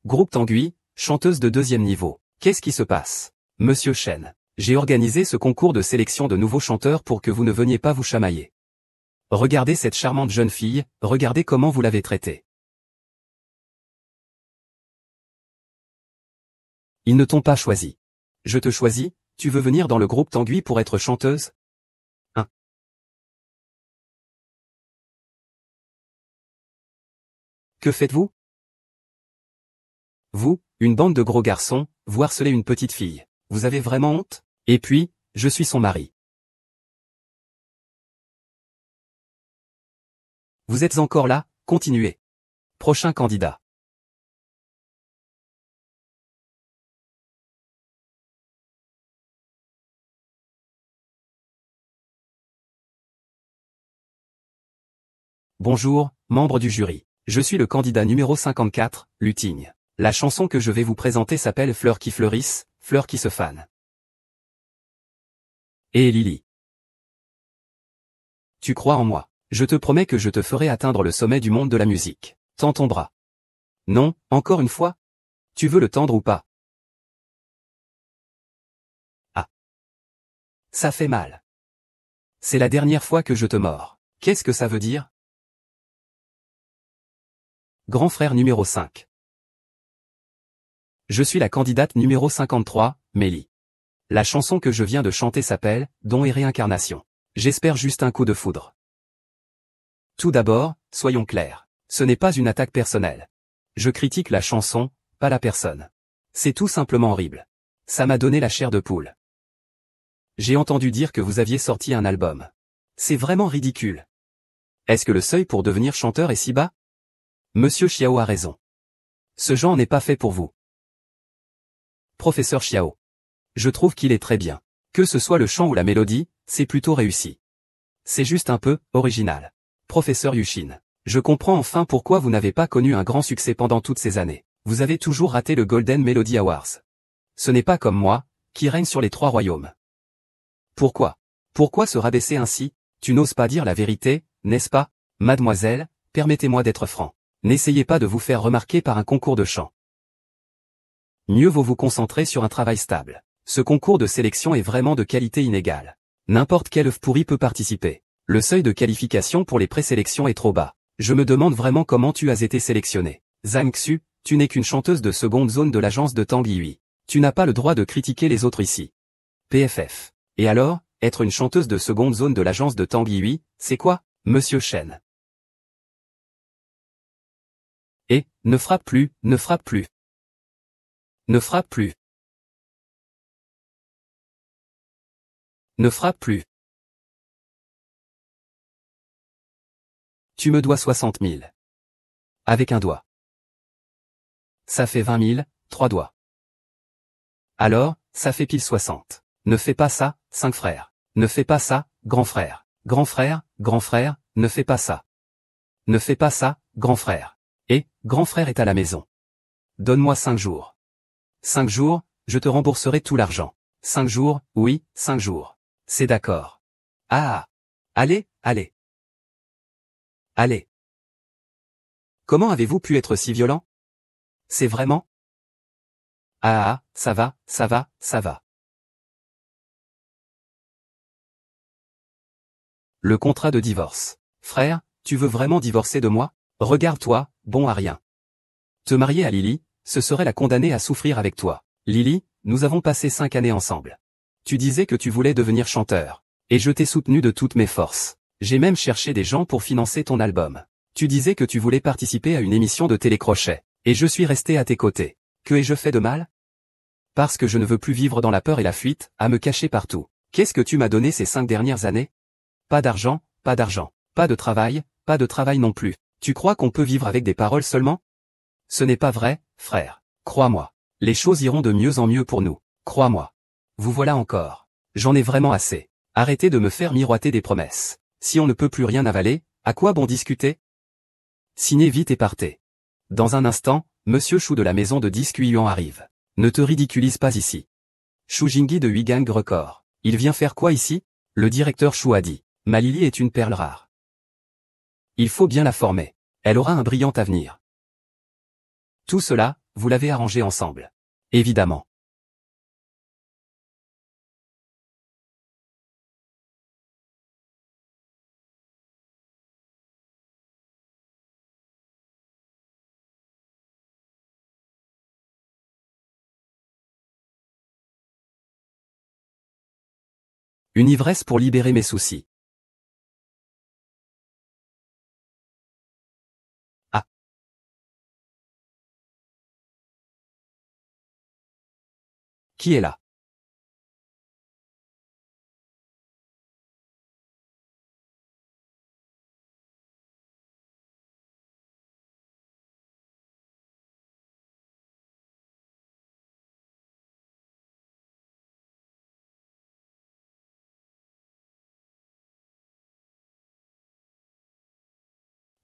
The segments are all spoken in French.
Groupe Tanguy, chanteuse de 2e niveau. Qu'est-ce qui se passe? Monsieur Chen, j'ai organisé ce concours de sélection de nouveaux chanteurs pour que vous ne veniez pas vous chamailler. Regardez cette charmante jeune fille, regardez comment vous l'avez traitée. Ils ne t'ont pas choisi. Je te choisis, tu veux venir dans le groupe Tanguy pour être chanteuse? Hein? Que faites-vous? Vous, une bande de gros garçons, vous harcelez une petite fille. Vous avez vraiment honte? Et puis, je suis son mari. Vous êtes encore là, continuez. Prochain candidat. Bonjour, membre du jury. Je suis le candidat numéro 54, Lutigne. La chanson que je vais vous présenter s'appelle Fleurs qui fleurissent, fleurs qui se fanent. Et Lily. Tu crois en moi? Je te promets que je te ferai atteindre le sommet du monde de la musique. Tends ton bras. Non, encore une fois? Tu veux le tendre ou pas? Ah. Ça fait mal. C'est la dernière fois que je te mords. Qu'est-ce que ça veut dire? Grand frère numéro 5. Je suis la candidate numéro 53, Mélie. La chanson que je viens de chanter s'appelle « Don et réincarnation ». J'espère juste un coup de foudre. Tout d'abord, soyons clairs. Ce n'est pas une attaque personnelle. Je critique la chanson, pas la personne. C'est tout simplement horrible. Ça m'a donné la chair de poule. J'ai entendu dire que vous aviez sorti un album. C'est vraiment ridicule. Est-ce que le seuil pour devenir chanteur est si bas? Monsieur Xiao a raison. Ce genre n'est pas fait pour vous. Professeur Xiao. Je trouve qu'il est très bien. Que ce soit le chant ou la mélodie, c'est plutôt réussi. C'est juste un peu original. Professeur Yushin. Je comprends enfin pourquoi vous n'avez pas connu un grand succès pendant toutes ces années. Vous avez toujours raté le Golden Melody Awards. Ce n'est pas comme moi, qui règne sur les 3 royaumes. Pourquoi? Pourquoi se rabaisser ainsi? Tu n'oses pas dire la vérité, n'est-ce pas? Mademoiselle, permettez-moi d'être franc. N'essayez pas de vous faire remarquer par un concours de chant. Mieux vaut vous concentrer sur un travail stable. Ce concours de sélection est vraiment de qualité inégale. N'importe quel œuf pourri peut participer. Le seuil de qualification pour les présélections est trop bas. Je me demande vraiment comment tu as été sélectionné. Zhang Xu, tu n'es qu'une chanteuse de seconde zone de l'agence de Tanguy. Tu n'as pas le droit de critiquer les autres ici. PFF. Et alors, être une chanteuse de seconde zone de l'agence de Tanguy, c'est quoi, Monsieur Chen? Et, ne frappe plus, ne frappe plus. Ne frappe plus. Ne frappe plus. Tu me dois 60 000. Avec un doigt. Ça fait 20 000, 3 doigts. Alors, ça fait pile 60. Ne fais pas ça, 5 frères. Ne fais pas ça, grand frère. Grand frère, ne fais pas ça. Ne fais pas ça, grand frère. Et, grand frère est à la maison. Donne-moi 5 jours. 5 jours, je te rembourserai tout l'argent. 5 jours, oui, 5 jours. C'est d'accord. Ah! Allez, allez. Allez. Comment avez-vous pu être si violent? C'est vraiment? Ah, ça va, ça va, ça va. Le contrat de divorce. Frère, tu veux vraiment divorcer de moi? Regarde-toi, bon à rien. Te marier à Lily, ce serait la condamner à souffrir avec toi. Lily, nous avons passé 5 années ensemble. Tu disais que tu voulais devenir chanteur. Et je t'ai soutenu de toutes mes forces. J'ai même cherché des gens pour financer ton album. Tu disais que tu voulais participer à une émission de télécrochet. Et je suis resté à tes côtés. Que ai-je fait de mal? Parce que je ne veux plus vivre dans la peur et la fuite, à me cacher partout. Qu'est-ce que tu m'as donné ces 5 dernières années? Pas d'argent, pas d'argent. Pas de travail non plus. Tu crois qu'on peut vivre avec des paroles seulement? Ce n'est pas vrai, frère. Crois-moi. Les choses iront de mieux en mieux pour nous. Crois-moi. Vous voilà encore. J'en ai vraiment assez. Arrêtez de me faire miroiter des promesses. Si on ne peut plus rien avaler, à quoi bon discuter? Signez vite et partez. Dans un instant, Monsieur Chou de la maison de disques Yuan arrive. Ne te ridiculise pas ici. Chou Jingyi de Huigang Record. Il vient faire quoi ici? Le directeur Chou a dit. Ma Lily est une perle rare. Il faut bien la former. Elle aura un brillant avenir. Tout cela, vous l'avez arrangé ensemble. Évidemment. Une ivresse pour libérer mes soucis. Ah. Qui est là?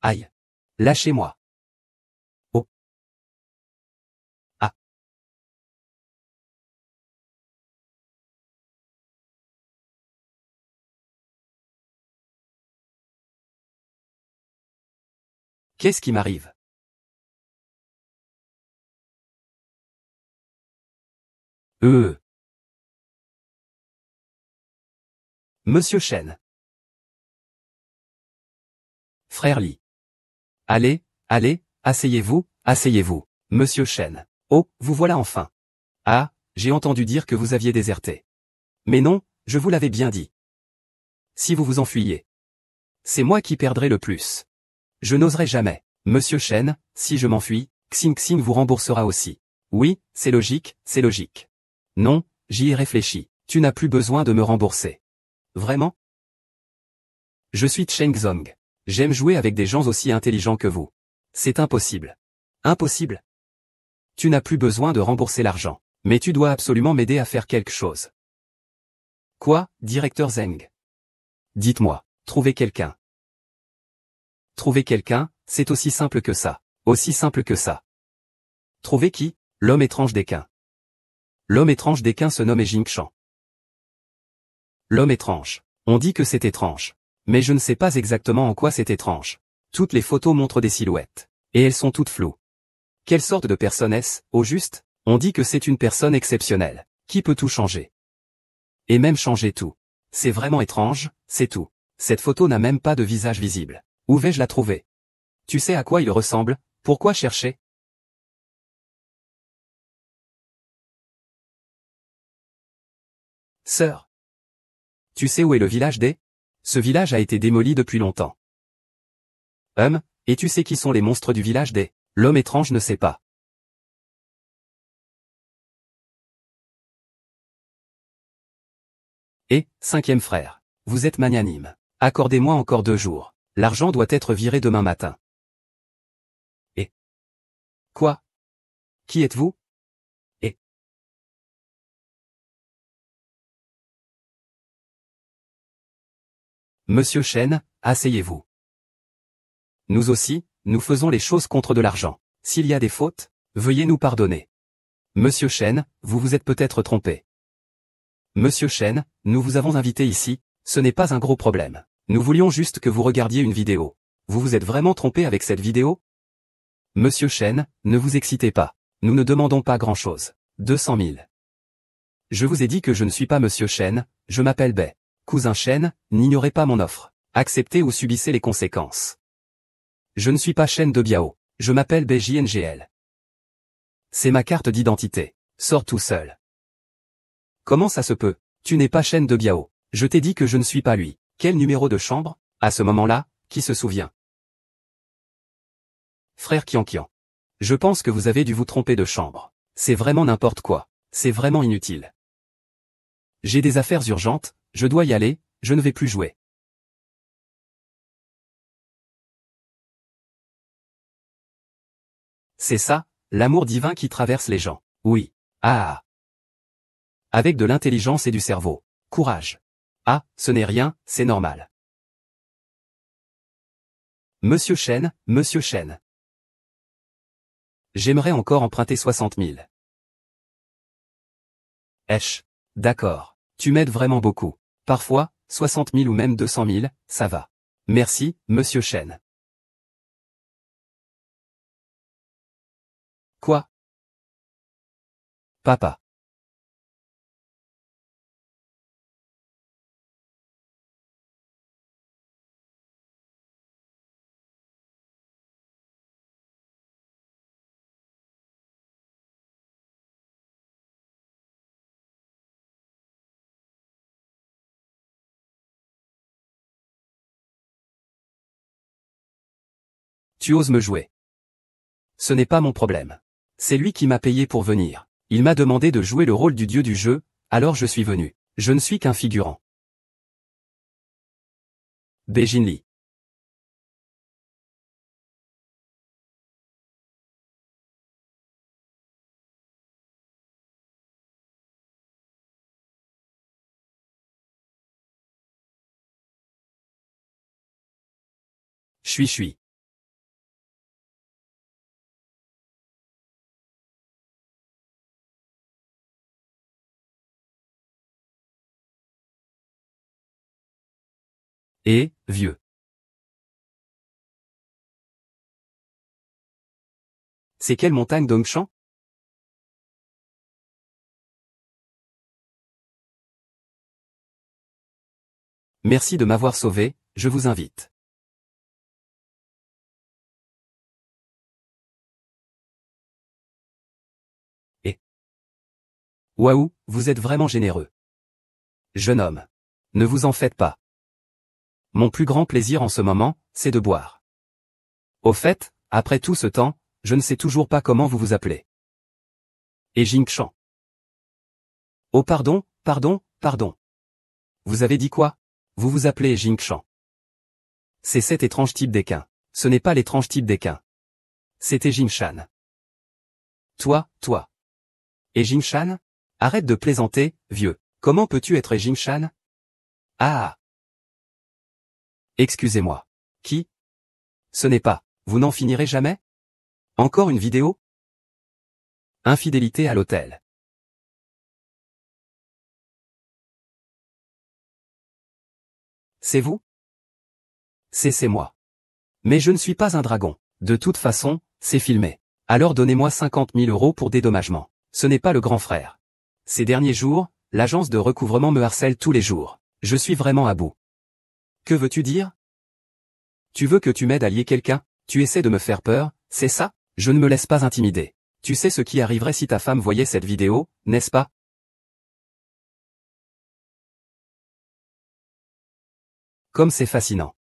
Aïe. Lâchez-moi. Oh. Ah. Qu'est-ce qui m'arrive? Euh. Monsieur Chen. Frère Lee. Allez, allez, asseyez-vous, asseyez-vous. Monsieur Chen. Oh, vous voilà enfin. Ah, j'ai entendu dire que vous aviez déserté. Mais non, je vous l'avais bien dit. Si vous vous enfuyez, c'est moi qui perdrai le plus. Je n'oserai jamais. Monsieur Chen, si je m'enfuis, Xing Xing vous remboursera aussi. Oui, c'est logique, c'est logique. Non, j'y ai réfléchi. Tu n'as plus besoin de me rembourser. Vraiment? Je suis Cheng Zong. J'aime jouer avec des gens aussi intelligents que vous. C'est impossible. Impossible. Tu n'as plus besoin de rembourser l'argent. Mais tu dois absolument m'aider à faire quelque chose. Quoi, directeur Zeng? Dites-moi, trouvez quelqu'un. Trouver quelqu'un, c'est aussi simple que ça. Aussi simple que ça. Trouver qui? L'homme étrange d'Equin. L'homme étrange d'Equin se nomme Jing Shan. L'homme étrange. On dit que c'est étrange. Mais je ne sais pas exactement en quoi c'est étrange. Toutes les photos montrent des silhouettes. Et elles sont toutes floues. Quelle sorte de personne est-ce, au juste? On dit que c'est une personne exceptionnelle, qui peut tout changer. Et même changer tout. C'est vraiment étrange, c'est tout. Cette photo n'a même pas de visage visible. Où vais-je la trouver? Tu sais à quoi il ressemble? Pourquoi chercher? Sœur. Tu sais où est le village des? Ce village a été démoli depuis longtemps. Et tu sais qui sont les monstres du village des? L'homme étrange ne sait pas. Et, cinquième frère. Vous êtes magnanime. Accordez-moi encore 2 jours. L'argent doit être viré demain matin. Et? Quoi? Qui êtes-vous? Et? Monsieur Chen, asseyez-vous. Nous aussi, nous faisons les choses contre de l'argent. S'il y a des fautes, veuillez nous pardonner. Monsieur Chen, vous vous êtes peut-être trompé. Monsieur Chen, nous vous avons invité ici, ce n'est pas un gros problème. Nous voulions juste que vous regardiez une vidéo. Vous vous êtes vraiment trompé avec cette vidéo? Monsieur Chen, ne vous excitez pas. Nous ne demandons pas grand-chose. 200 000. Je vous ai dit que je ne suis pas Monsieur Chen, je m'appelle Bai. Cousin Chen, n'ignorez pas mon offre. Acceptez ou subissez les conséquences. Je ne suis pas Chen de Biao. Je m'appelle Bai JNGL. C'est ma carte d'identité. Sors tout seul. Comment ça se peut? Tu n'es pas Chen de Biao. Je t'ai dit que je ne suis pas lui. Quel numéro de chambre? À ce moment-là, qui se souvient? Frère Qianqian. Je pense que vous avez dû vous tromper de chambre. C'est vraiment n'importe quoi. C'est vraiment inutile. J'ai des affaires urgentes, je dois y aller, je ne vais plus jouer. C'est ça, l'amour divin qui traverse les gens. Oui. Ah. Avec de l'intelligence et du cerveau. Courage. Ah, ce n'est rien, c'est normal. Monsieur Chen, Monsieur Chen. J'aimerais encore emprunter 60 000. Esh. D'accord. Tu m'aides vraiment beaucoup. Parfois, 60 000 ou même 200 000, ça va. Merci, Monsieur Chen. Quoi? Papa. Tu oses me jouer. Ce n'est pas mon problème. C'est lui qui m'a payé pour venir. Il m'a demandé de jouer le rôle du dieu du jeu, alors je suis venu. Je ne suis qu'un figurant. Bae-jin Lee. Chui. Et, vieux. C'est quelle montagne Dongshan? Merci de m'avoir sauvé, je vous invite. Et. Waouh, vous êtes vraiment généreux. Jeune homme. Ne vous en faites pas. Mon plus grand plaisir en ce moment, c'est de boire. Au fait, après tout ce temps, je ne sais toujours pas comment vous vous appelez. Et Jingshan. Oh pardon. Vous avez dit quoi? Vous vous appelez Jingshan. C'est cet étrange type d'équin. Ce n'est pas l'étrange type d'équin. C'était Jingshan. Toi. Et Jingshan? Arrête de plaisanter, vieux. Comment peux-tu être Jingshan? Ah. Excusez-moi. Qui? Ce n'est pas. Vous n'en finirez jamais? Encore une vidéo? Infidélité à l'hôtel. C'est vous? C'est moi. Mais je ne suis pas un dragon. De toute façon, c'est filmé. Alors donnez-moi 50 000 € pour dédommagement. Ce n'est pas le grand frère. Ces derniers jours, l'agence de recouvrement me harcèle tous les jours. Je suis vraiment à bout. Que veux-tu dire? Tu veux que tu m'aides à lier quelqu'un? Tu essaies de me faire peur, c'est ça? Je ne me laisse pas intimider. Tu sais ce qui arriverait si ta femme voyait cette vidéo, n'est-ce pas? Comme c'est fascinant.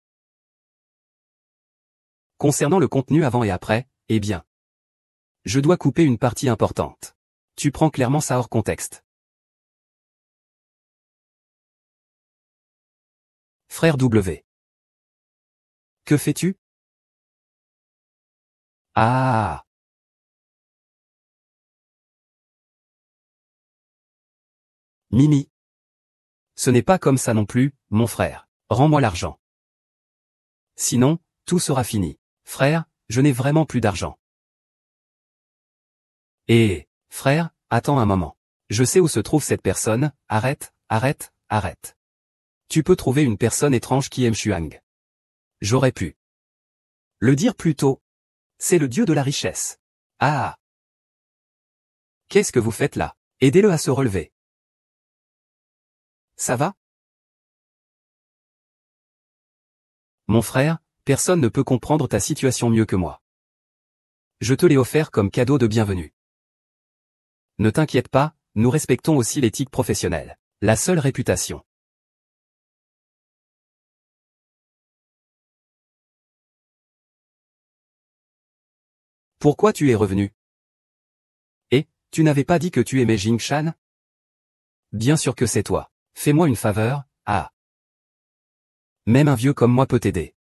Concernant le contenu avant et après, eh bien. Je dois couper une partie importante. Tu prends clairement ça hors contexte. Frère W. Que fais-tu? Ah. Mimi. Ce n'est pas comme ça non plus, mon frère. Rends-moi l'argent. Sinon, tout sera fini. Frère, je n'ai vraiment plus d'argent. Frère, attends un moment. Je sais où se trouve cette personne, arrête. Tu peux trouver une personne étrange qui aime Shuang. J'aurais pu le dire plus tôt. C'est le dieu de la richesse. Ah. Qu'est-ce que vous faites là? Aidez-le à se relever. Ça va? Mon frère, personne ne peut comprendre ta situation mieux que moi. Je te l'ai offert comme cadeau de bienvenue. Ne t'inquiète pas, nous respectons aussi l'éthique professionnelle. La seule réputation. Pourquoi tu es revenu? Et, tu n'avais pas dit que tu aimais Jingshan? Bien sûr que c'est toi. Fais-moi une faveur, ah. Même un vieux comme moi peut t'aider.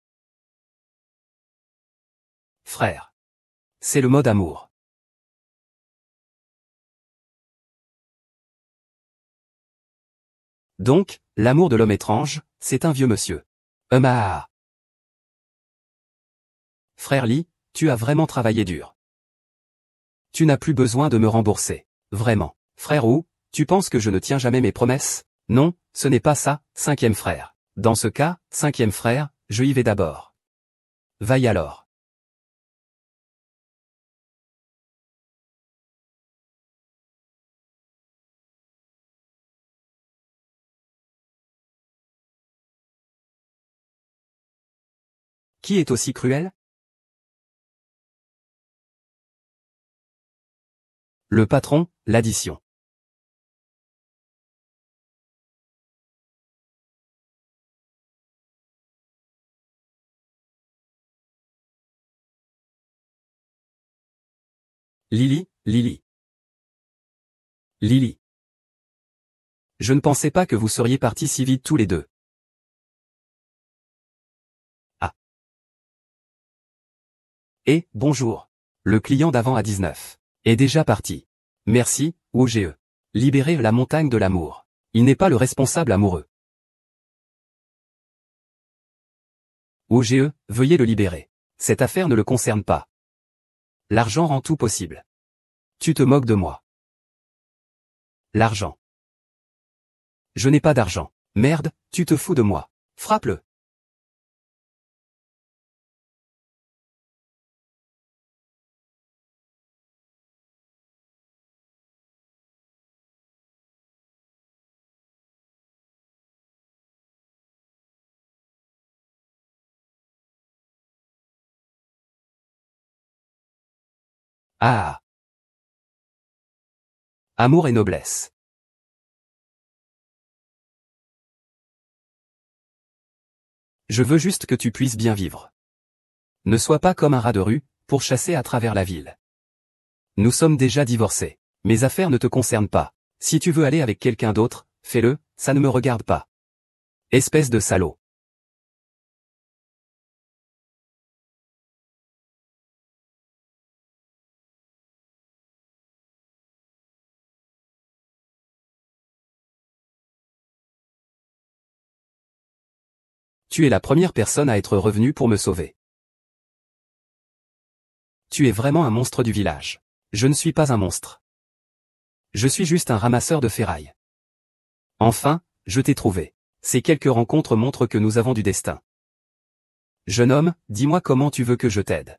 Frère. C'est le mode amour. Donc, l'amour de l'homme étrange, c'est un vieux monsieur. Ah. Frère Lee, tu as vraiment travaillé dur. Tu n'as plus besoin de me rembourser. Vraiment. Frère Wu, tu penses que je ne tiens jamais mes promesses? Non, ce n'est pas ça, cinquième frère. Dans ce cas, cinquième frère, je y vais d'abord. Vaille alors. Qui est aussi cruel? Le patron, l'addition. Lily, Lily. Lily. Je ne pensais pas que vous seriez partis si vite tous les deux. Ah. Et, bonjour. Le client d'avant à 19 est déjà parti. Merci, OGE. Libérez la montagne de l'amour. Il n'est pas le responsable amoureux. OGE, veuillez le libérer. Cette affaire ne le concerne pas. L'argent rend tout possible. Tu te moques de moi. L'argent. Je n'ai pas d'argent. Merde, tu te fous de moi. Frappe-le. Ah. Amour et noblesse. Je veux juste que tu puisses bien vivre. Ne sois pas comme un rat de rue, pourchassé à travers la ville. Nous sommes déjà divorcés. Mes affaires ne te concernent pas. Si tu veux aller avec quelqu'un d'autre, fais-le, ça ne me regarde pas. Espèce de salaud. Tu es la première personne à être revenue pour me sauver. Tu es vraiment un monstre du village. Je ne suis pas un monstre. Je suis juste un ramasseur de ferraille. Enfin, je t'ai trouvé. Ces quelques rencontres montrent que nous avons du destin. Jeune homme, dis-moi comment tu veux que je t'aide.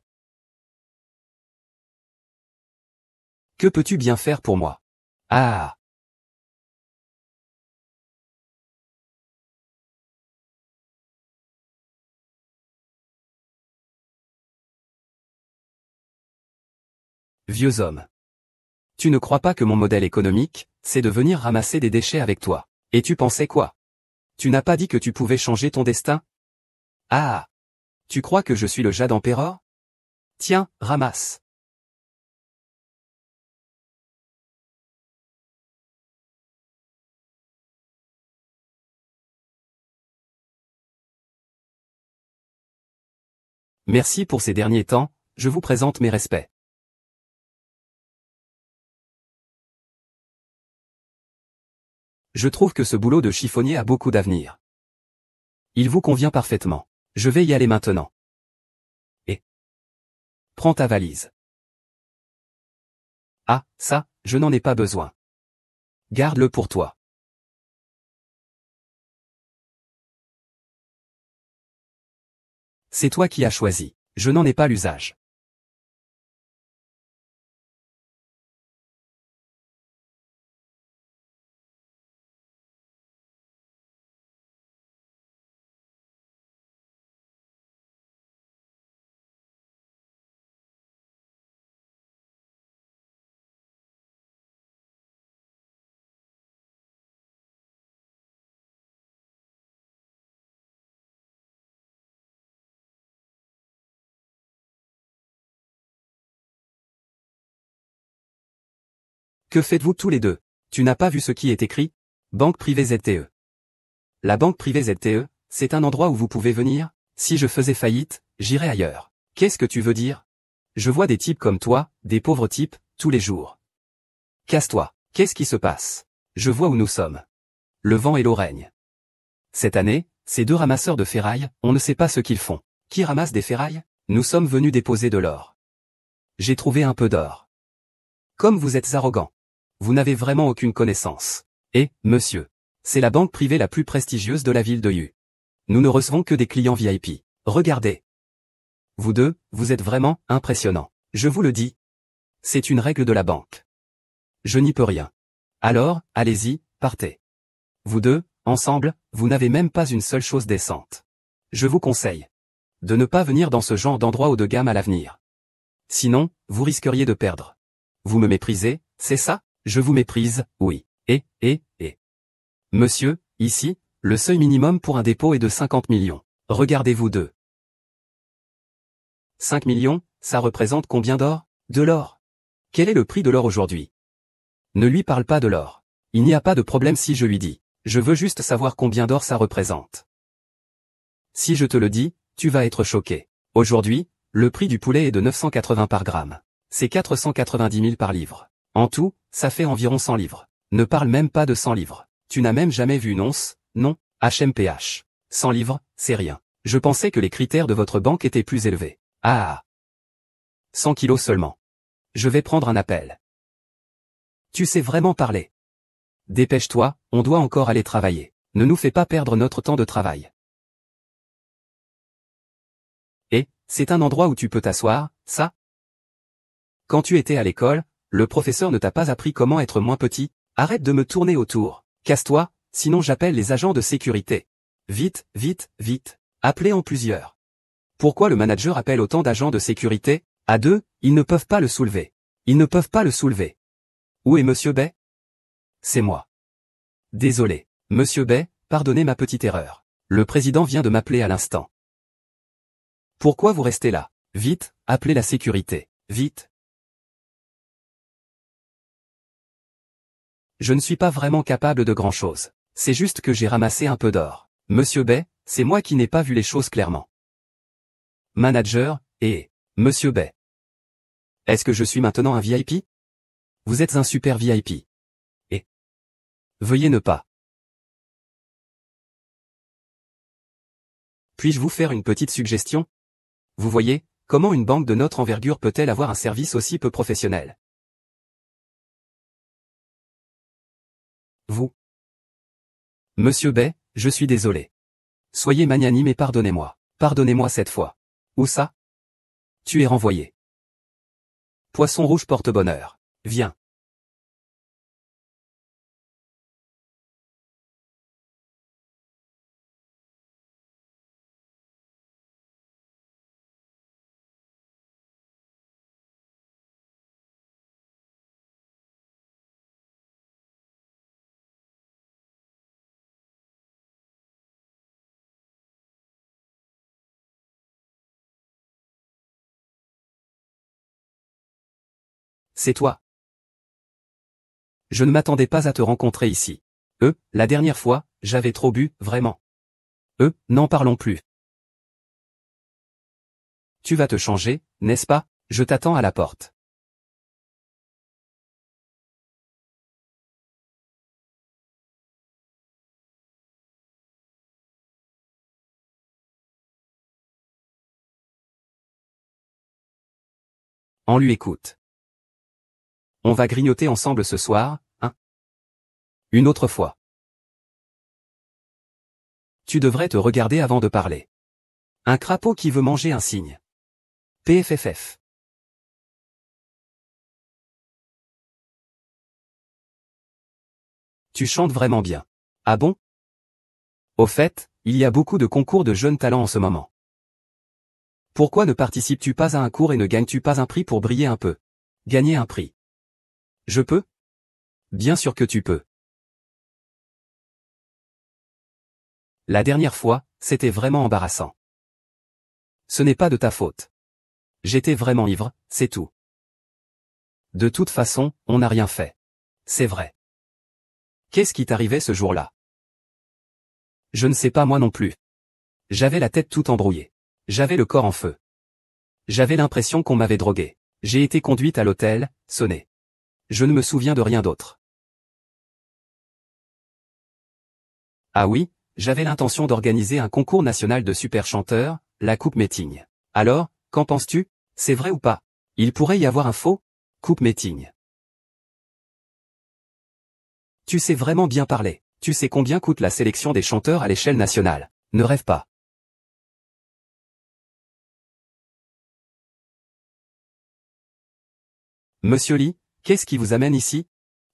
Que peux-tu bien faire pour moi? Ah. Vieux homme. Tu ne crois pas que mon modèle économique, c'est de venir ramasser des déchets avec toi. Et tu pensais quoi? Tu n'as pas dit que tu pouvais changer ton destin? Ah. Tu crois que je suis le Jade Emperor? Tiens, ramasse. Merci pour ces derniers temps, je vous présente mes respects. Je trouve que ce boulot de chiffonnier a beaucoup d'avenir. Il vous convient parfaitement. Je vais y aller maintenant. Et prends ta valise. Ah, ça, je n'en ai pas besoin. Garde-le pour toi. C'est toi qui as choisi. Je n'en ai pas l'usage. Que faites-vous tous les deux? Tu n'as pas vu ce qui est écrit? Banque privée ZTE. La banque privée ZTE, c'est un endroit où vous pouvez venir? Si je faisais faillite, j'irais ailleurs. Qu'est-ce que tu veux dire? Je vois des types comme toi, des pauvres types, tous les jours. Casse-toi. Qu'est-ce qui se passe? Je vois où nous sommes. Le vent et l'eau règnent. Cette année, ces deux ramasseurs de ferraille, on ne sait pas ce qu'ils font. Qui ramasse des ferrailles? Nous sommes venus déposer de l'or. J'ai trouvé un peu d'or. Comme vous êtes arrogant. Vous n'avez vraiment aucune connaissance. Et, monsieur, c'est la banque privée la plus prestigieuse de la ville de Yu. Nous ne recevons que des clients VIP. Regardez. Vous deux, vous êtes vraiment impressionnants. Je vous le dis. C'est une règle de la banque. Je n'y peux rien. Alors, allez-y, partez. Vous deux, ensemble, vous n'avez même pas une seule chose décente. Je vous conseille. de ne pas venir dans ce genre d'endroit haut de gamme à l'avenir. Sinon, vous risqueriez de perdre. Vous me méprisez, c'est ça? Je vous méprise, oui. Et. Monsieur, ici, le seuil minimum pour un dépôt est de 50 millions. Regardez-vous deux. 5 millions, ça représente combien d'or? De l'or. Quel est le prix de l'or aujourd'hui? Ne lui parle pas de l'or. Il n'y a pas de problème si je lui dis. Je veux juste savoir combien d'or ça représente. Si je te le dis, tu vas être choqué. Aujourd'hui, le prix du poulet est de 980 par gramme. C'est 490 000 par livre. En tout, ça fait environ 100 livres. Ne parle même pas de 100 livres. Tu n'as même jamais vu une once, non, HMPH. 100 livres, c'est rien. Je pensais que les critères de votre banque étaient plus élevés. Ah. 100 kilos seulement. Je vais prendre un appel. Tu sais vraiment parler. Dépêche-toi, on doit encore aller travailler. Ne nous fais pas perdre notre temps de travail. Et, c'est un endroit où tu peux t'asseoir, ça? Quand tu étais à l'école, le professeur ne t'a pas appris comment être moins petit? Arrête de me tourner autour. Casse-toi, sinon j'appelle les agents de sécurité. Vite, vite, vite. Appelez en plusieurs. Pourquoi le manager appelle autant d'agents de sécurité? À deux, ils ne peuvent pas le soulever. Ils ne peuvent pas le soulever. Où est Monsieur Bay? C'est moi. Désolé. Monsieur Bay, pardonnez ma petite erreur. Le président vient de m'appeler à l'instant. Pourquoi vous restez là? Vite, appelez la sécurité. Vite. Je ne suis pas vraiment capable de grand-chose. C'est juste que j'ai ramassé un peu d'or. Monsieur Bay, c'est moi qui n'ai pas vu les choses clairement. Manager, Monsieur Bay. Est-ce que je suis maintenant un VIP? Vous êtes un super VIP. Et veuillez ne pas. Puis-je vous faire une petite suggestion? Vous voyez, comment une banque de notre envergure peut-elle avoir un service aussi peu professionnel? Vous. Monsieur Bay, je suis désolé. Soyez magnanime et pardonnez-moi. Pardonnez-moi cette fois. Où ça? Tu es renvoyé. Poisson rouge porte bonheur. Viens. C'est toi. Je ne m'attendais pas à te rencontrer ici. La dernière fois, j'avais trop bu, vraiment. N'en parlons plus. Tu vas te changer, n'est-ce pas? Je t'attends à la porte. On lui écoute. On va grignoter ensemble ce soir, hein? Une autre fois. Tu devrais te regarder avant de parler. Un crapaud qui veut manger un cygne. PFFF. Tu chantes vraiment bien. Ah bon? Au fait, il y a beaucoup de concours de jeunes talents en ce moment. Pourquoi ne participes-tu pas à un cours et ne gagnes-tu pas un prix pour briller un peu? Gagner un prix. Je peux? Bien sûr que tu peux. La dernière fois, c'était vraiment embarrassant. Ce n'est pas de ta faute. J'étais vraiment ivre, c'est tout. De toute façon, on n'a rien fait. C'est vrai. Qu'est-ce qui t'arrivait ce jour-là? Je ne sais pas moi non plus. J'avais la tête toute embrouillée. J'avais le corps en feu. J'avais l'impression qu'on m'avait drogué. J'ai été conduite à l'hôtel, sonné. Je ne me souviens de rien d'autre. Ah oui, j'avais l'intention d'organiser un concours national de super chanteurs, la Coupe Meeting. Alors, qu'en penses-tu? C'est vrai ou pas? Il pourrait y avoir un faux Coupe Meeting. Tu sais vraiment bien parler. Tu sais combien coûte la sélection des chanteurs à l'échelle nationale. Ne rêve pas. Monsieur Lee, qu'est-ce qui vous amène ici?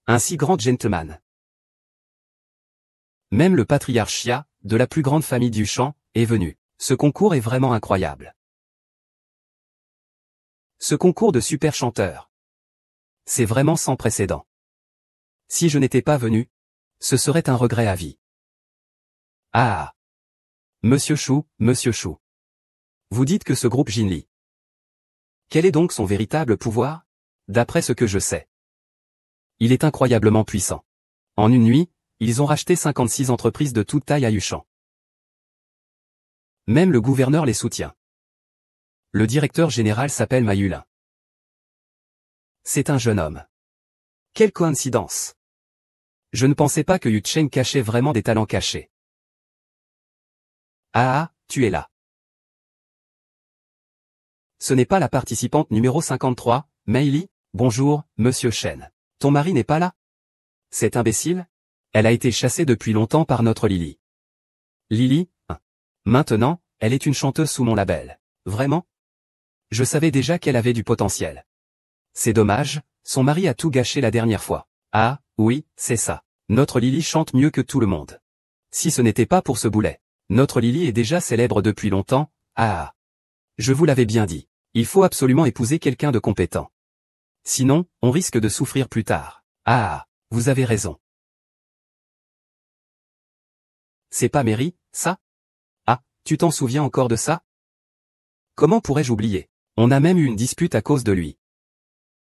Un si grand gentleman. Même le patriarche Chia, de la plus grande famille du chant, est venu. Ce concours est vraiment incroyable. Ce concours de super chanteurs. C'est vraiment sans précédent. Si je n'étais pas venu, ce serait un regret à vie. Ah. Monsieur Chou. Vous dites que ce groupe Jinli. Quel est donc son véritable pouvoir? D'après ce que je sais. Il est incroyablement puissant. En une nuit, ils ont racheté 56 entreprises de toute taille à Yuchan. Même le gouverneur les soutient. Le directeur général s'appelle Ma Yulin. C'est un jeune homme. Quelle coïncidence! Je ne pensais pas que Yu Cheng cachait vraiment des talents cachés. Ah, tu es là. Ce n'est pas la participante numéro 53, Mei Li? Bonjour, monsieur Shen. Ton mari n'est pas là? Cette imbécile? Elle a été chassée depuis longtemps par notre Lily. Lily? Maintenant, elle est une chanteuse sous mon label. Vraiment? Je savais déjà qu'elle avait du potentiel. C'est dommage, son mari a tout gâché la dernière fois. Ah, oui, c'est ça. Notre Lily chante mieux que tout le monde. Si ce n'était pas pour ce boulet. Notre Lily est déjà célèbre depuis longtemps. Ah. Je vous l'avais bien dit. Il faut absolument épouser quelqu'un de compétent. Sinon, on risque de souffrir plus tard. Ah, vous avez raison. C'est pas Mary, ça? Ah, tu t'en souviens encore de ça? Comment pourrais-je oublier? On a même eu une dispute à cause de lui.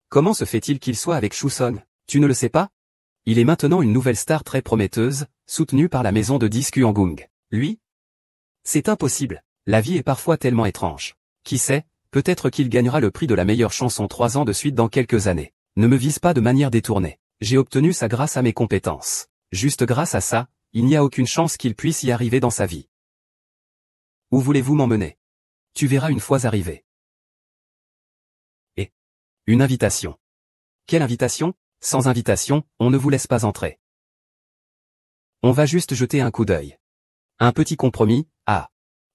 Comment se fait-il qu'il soit avec Shuson? Tu ne le sais pas? Il est maintenant une nouvelle star très prometteuse, soutenue par la maison de disques Yuangung. Lui? C'est impossible. La vie est parfois tellement étrange. Qui sait, peut-être qu'il gagnera le prix de la meilleure chanson 3 ans de suite dans quelques années. Ne me vise pas de manière détournée. J'ai obtenu ça grâce à mes compétences. Juste grâce à ça, il n'y a aucune chance qu'il puisse y arriver dans sa vie. Où voulez-vous m'emmener? Tu verras une fois arrivé. Et une invitation. Quelle invitation? Sans invitation, on ne vous laisse pas entrer. On va juste jeter un coup d'œil. Un petit compromis, ah.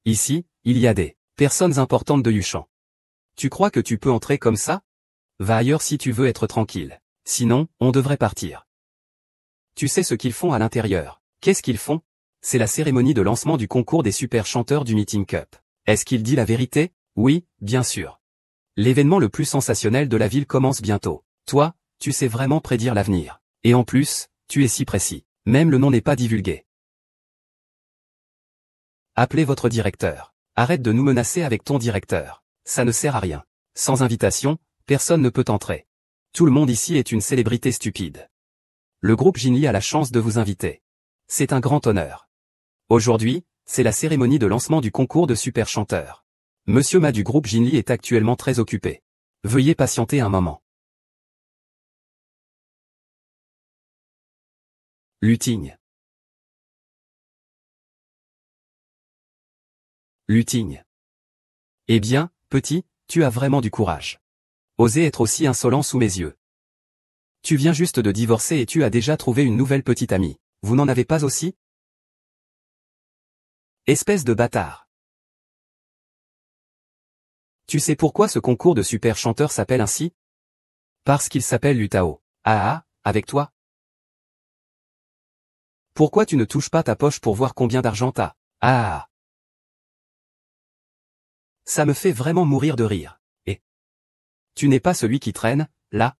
Ici, il y a des personnes importantes de Yuchan. Tu crois que tu peux entrer comme ça? Va ailleurs si tu veux être tranquille. Sinon, on devrait partir. Tu sais ce qu'ils font à l'intérieur. Qu'est-ce qu'ils font? C'est la cérémonie de lancement du concours des super chanteurs du Meeting Cup. Est-ce qu'il dit la vérité? Oui, bien sûr. L'événement le plus sensationnel de la ville commence bientôt. Toi, tu sais vraiment prédire l'avenir. Et en plus, tu es si précis. Même le nom n'est pas divulgué. Appelez votre directeur. Arrête de nous menacer avec ton directeur. Ça ne sert à rien. Sans invitation, personne ne peut entrer. Tout le monde ici est une célébrité stupide. Le groupe Jinli a la chance de vous inviter. C'est un grand honneur. Aujourd'hui, c'est la cérémonie de lancement du concours de super chanteurs. Monsieur Ma du groupe Jinli est actuellement très occupé. Veuillez patienter un moment. Luting. Luting. Eh bien, petit, tu as vraiment du courage. Oser être aussi insolent sous mes yeux. Tu viens juste de divorcer et tu as déjà trouvé une nouvelle petite amie. Vous n'en avez pas aussi? Espèce de bâtard. Tu sais pourquoi ce concours de super chanteurs s'appelle ainsi? Parce qu'il s'appelle Lutao. Ah, avec toi? Pourquoi tu ne touches pas ta poche pour voir combien d'argent t'as? Ah. Ça me fait vraiment mourir de rire. Et tu n'es pas celui qui traîne, là?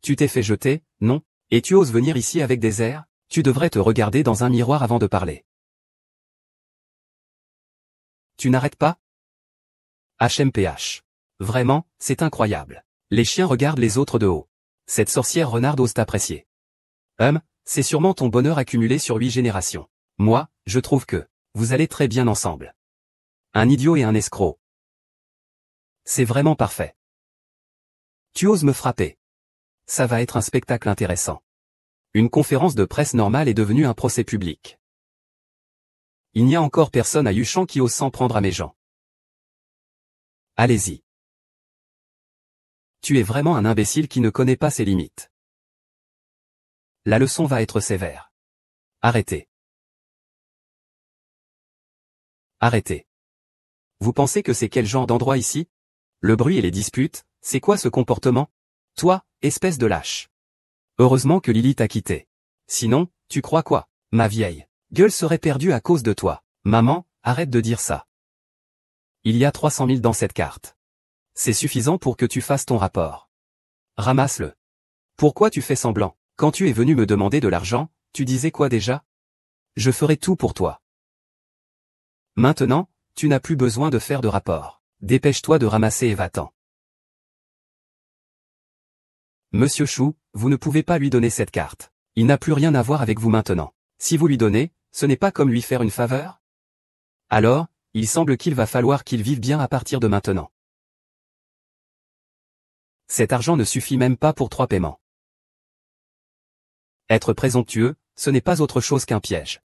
Tu t'es fait jeter, non? Et tu oses venir ici avec des airs? Tu devrais te regarder dans un miroir avant de parler. Tu n'arrêtes pas? HMPH. Vraiment, c'est incroyable. Les chiens regardent les autres de haut. Cette sorcière renarde ose t'apprécier. C'est sûrement ton bonheur accumulé sur 8 générations. Moi, je trouve que vous allez très bien ensemble. Un idiot et un escroc. C'est vraiment parfait. Tu oses me frapper. Ça va être un spectacle intéressant. Une conférence de presse normale est devenue un procès public. Il n'y a encore personne à Yuchan qui ose s'en prendre à mes gens. Allez-y. Tu es vraiment un imbécile qui ne connaît pas ses limites. La leçon va être sévère. Arrêtez. Arrêtez. Vous pensez que c'est quel genre d'endroit ici? Le bruit et les disputes, c'est quoi ce comportement? Toi, espèce de lâche. Heureusement que Lily t'a quitté. Sinon, tu crois quoi? Ma vieille gueule serait perdue à cause de toi. Maman, arrête de dire ça. Il y a 300 000 dans cette carte. C'est suffisant pour que tu fasses ton rapport. Ramasse-le. Pourquoi tu fais semblant? Quand tu es venu me demander de l'argent, tu disais quoi déjà? Je ferai tout pour toi. Maintenant, tu n'as plus besoin de faire de rapport. Dépêche-toi de ramasser et va-t'en. Monsieur Chou, vous ne pouvez pas lui donner cette carte. Il n'a plus rien à voir avec vous maintenant. Si vous lui donnez, ce n'est pas comme lui faire une faveur? Alors, il semble qu'il va falloir qu'il vive bien à partir de maintenant. Cet argent ne suffit même pas pour 3 paiements. Être présomptueux, ce n'est pas autre chose qu'un piège.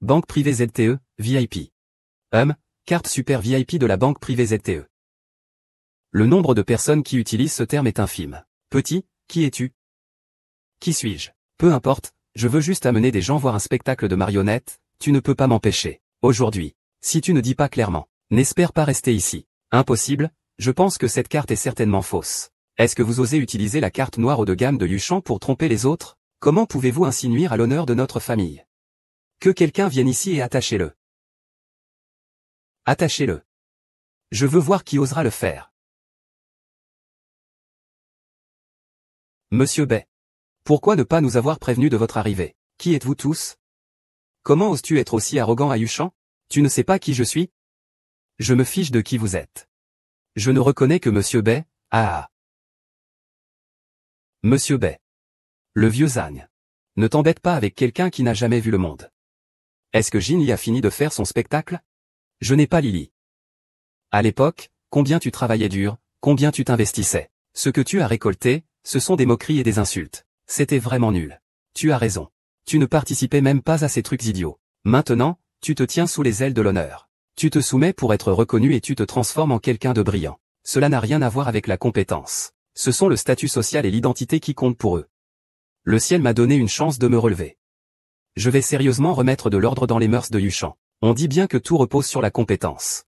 Banque privée ZTE, VIP. Carte super VIP de la banque privée ZTE. Le nombre de personnes qui utilisent ce terme est infime. Petit, qui es-tu? Qui suis-je? Peu importe, je veux juste amener des gens voir un spectacle de marionnettes, tu ne peux pas m'empêcher. Aujourd'hui, si tu ne dis pas clairement, n'espère pas rester ici. Impossible, je pense que cette carte est certainement fausse. Est-ce que vous osez utiliser la carte noire haut de gamme de Yuchan pour tromper les autres? Comment pouvez-vous ainsi nuire à l'honneur de notre famille? Que quelqu'un vienne ici et attachez-le. Attachez-le. Je veux voir qui osera le faire. Monsieur Bay. Pourquoi ne pas nous avoir prévenus de votre arrivée? Qui êtes-vous tous? Comment oses-tu être aussi arrogant à Yuchan? Tu ne sais pas qui je suis? Je me fiche de qui vous êtes. Je ne reconnais que Monsieur Bay, ah. Monsieur Bay. Le vieux Zagne. Ne t'embête pas avec quelqu'un qui n'a jamais vu le monde. Est-ce que Jin Li a fini de faire son spectacle? Je n'ai pas Lily. À l'époque, combien tu travaillais dur, combien tu t'investissais. Ce que tu as récolté, ce sont des moqueries et des insultes. C'était vraiment nul. Tu as raison. Tu ne participais même pas à ces trucs idiots. Maintenant, tu te tiens sous les ailes de l'honneur. Tu te soumets pour être reconnu et tu te transformes en quelqu'un de brillant. Cela n'a rien à voir avec la compétence. Ce sont le statut social et l'identité qui comptent pour eux. Le ciel m'a donné une chance de me relever. Je vais sérieusement remettre de l'ordre dans les mœurs de Yuchan. On dit bien que tout repose sur la compétence.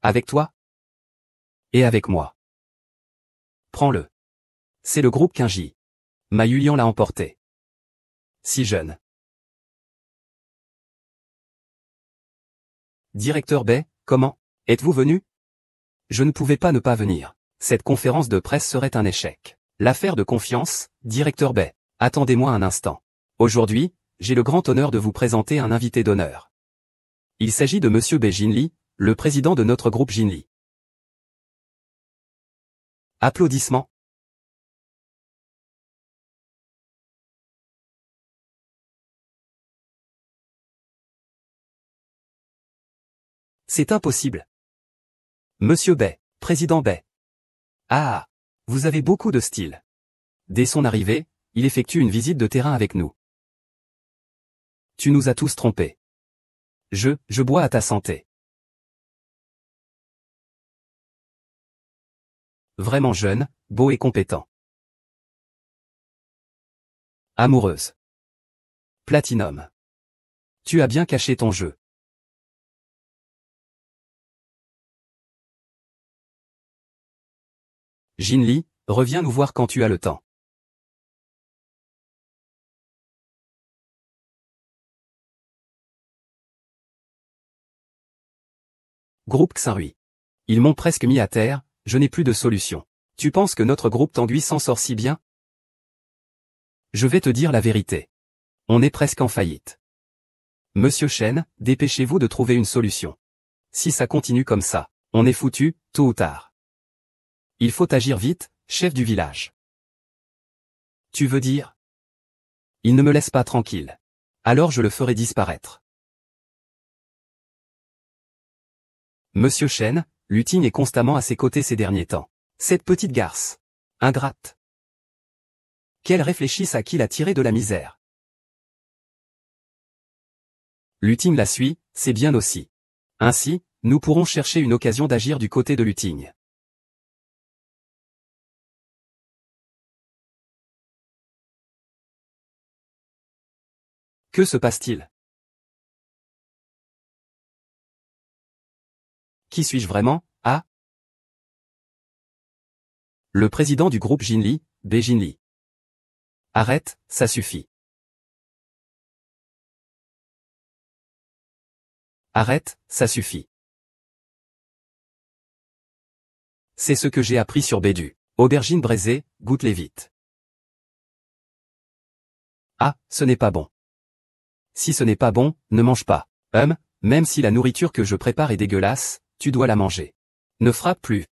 Avec toi? Et avec moi. Prends-le. C'est le groupe Kinji. Ma Yulian l'a emporté. Si jeune. Directeur Bay, comment? Êtes-vous venu? Je ne pouvais pas ne pas venir. Cette conférence de presse serait un échec. L'affaire de confiance, directeur Bay. Attendez-moi un instant. Aujourd'hui, j'ai le grand honneur de vous présenter un invité d'honneur. Il s'agit de Monsieur Bay Jinli, le président de notre groupe Jinli. Applaudissements. C'est impossible. Monsieur Bay, président Bay. Ah, vous avez beaucoup de style. Dès son arrivée, il effectue une visite de terrain avec nous. Tu nous as tous trompés. Je bois à ta santé. Vraiment jeune, beau et compétent. Amoureuse. Platinum. Tu as bien caché ton jeu. Jinli, reviens nous voir quand tu as le temps. Groupe Xinrui. Ils m'ont presque mis à terre, je n'ai plus de solution. Tu penses que notre groupe Tanguy s'en sort si bien? Je vais te dire la vérité. On est presque en faillite. Monsieur Chen, dépêchez-vous de trouver une solution. Si ça continue comme ça, on est foutu, tôt ou tard. Il faut agir vite, chef du village. Tu veux dire? Il ne me laisse pas tranquille. Alors je le ferai disparaître. Monsieur Chen, Lutine est constamment à ses côtés ces derniers temps. Cette petite garce. Ingrate. Qu'elle réfléchisse à qui l'a tirée de la misère. Lutine la suit, c'est bien aussi. Ainsi, nous pourrons chercher une occasion d'agir du côté de Lutine. Que se passe-t-il? Qui suis-je vraiment, ah? Le président du groupe Jinli, Bay Jinli. Arrête, ça suffit. Arrête, ça suffit. C'est ce que j'ai appris sur Bédu. Aubergine braisée, goûte-les vite. Ah, ce n'est pas bon. Si ce n'est pas bon, ne mange pas. Même si la nourriture que je prépare est dégueulasse, tu dois la manger. Ne frappe plus.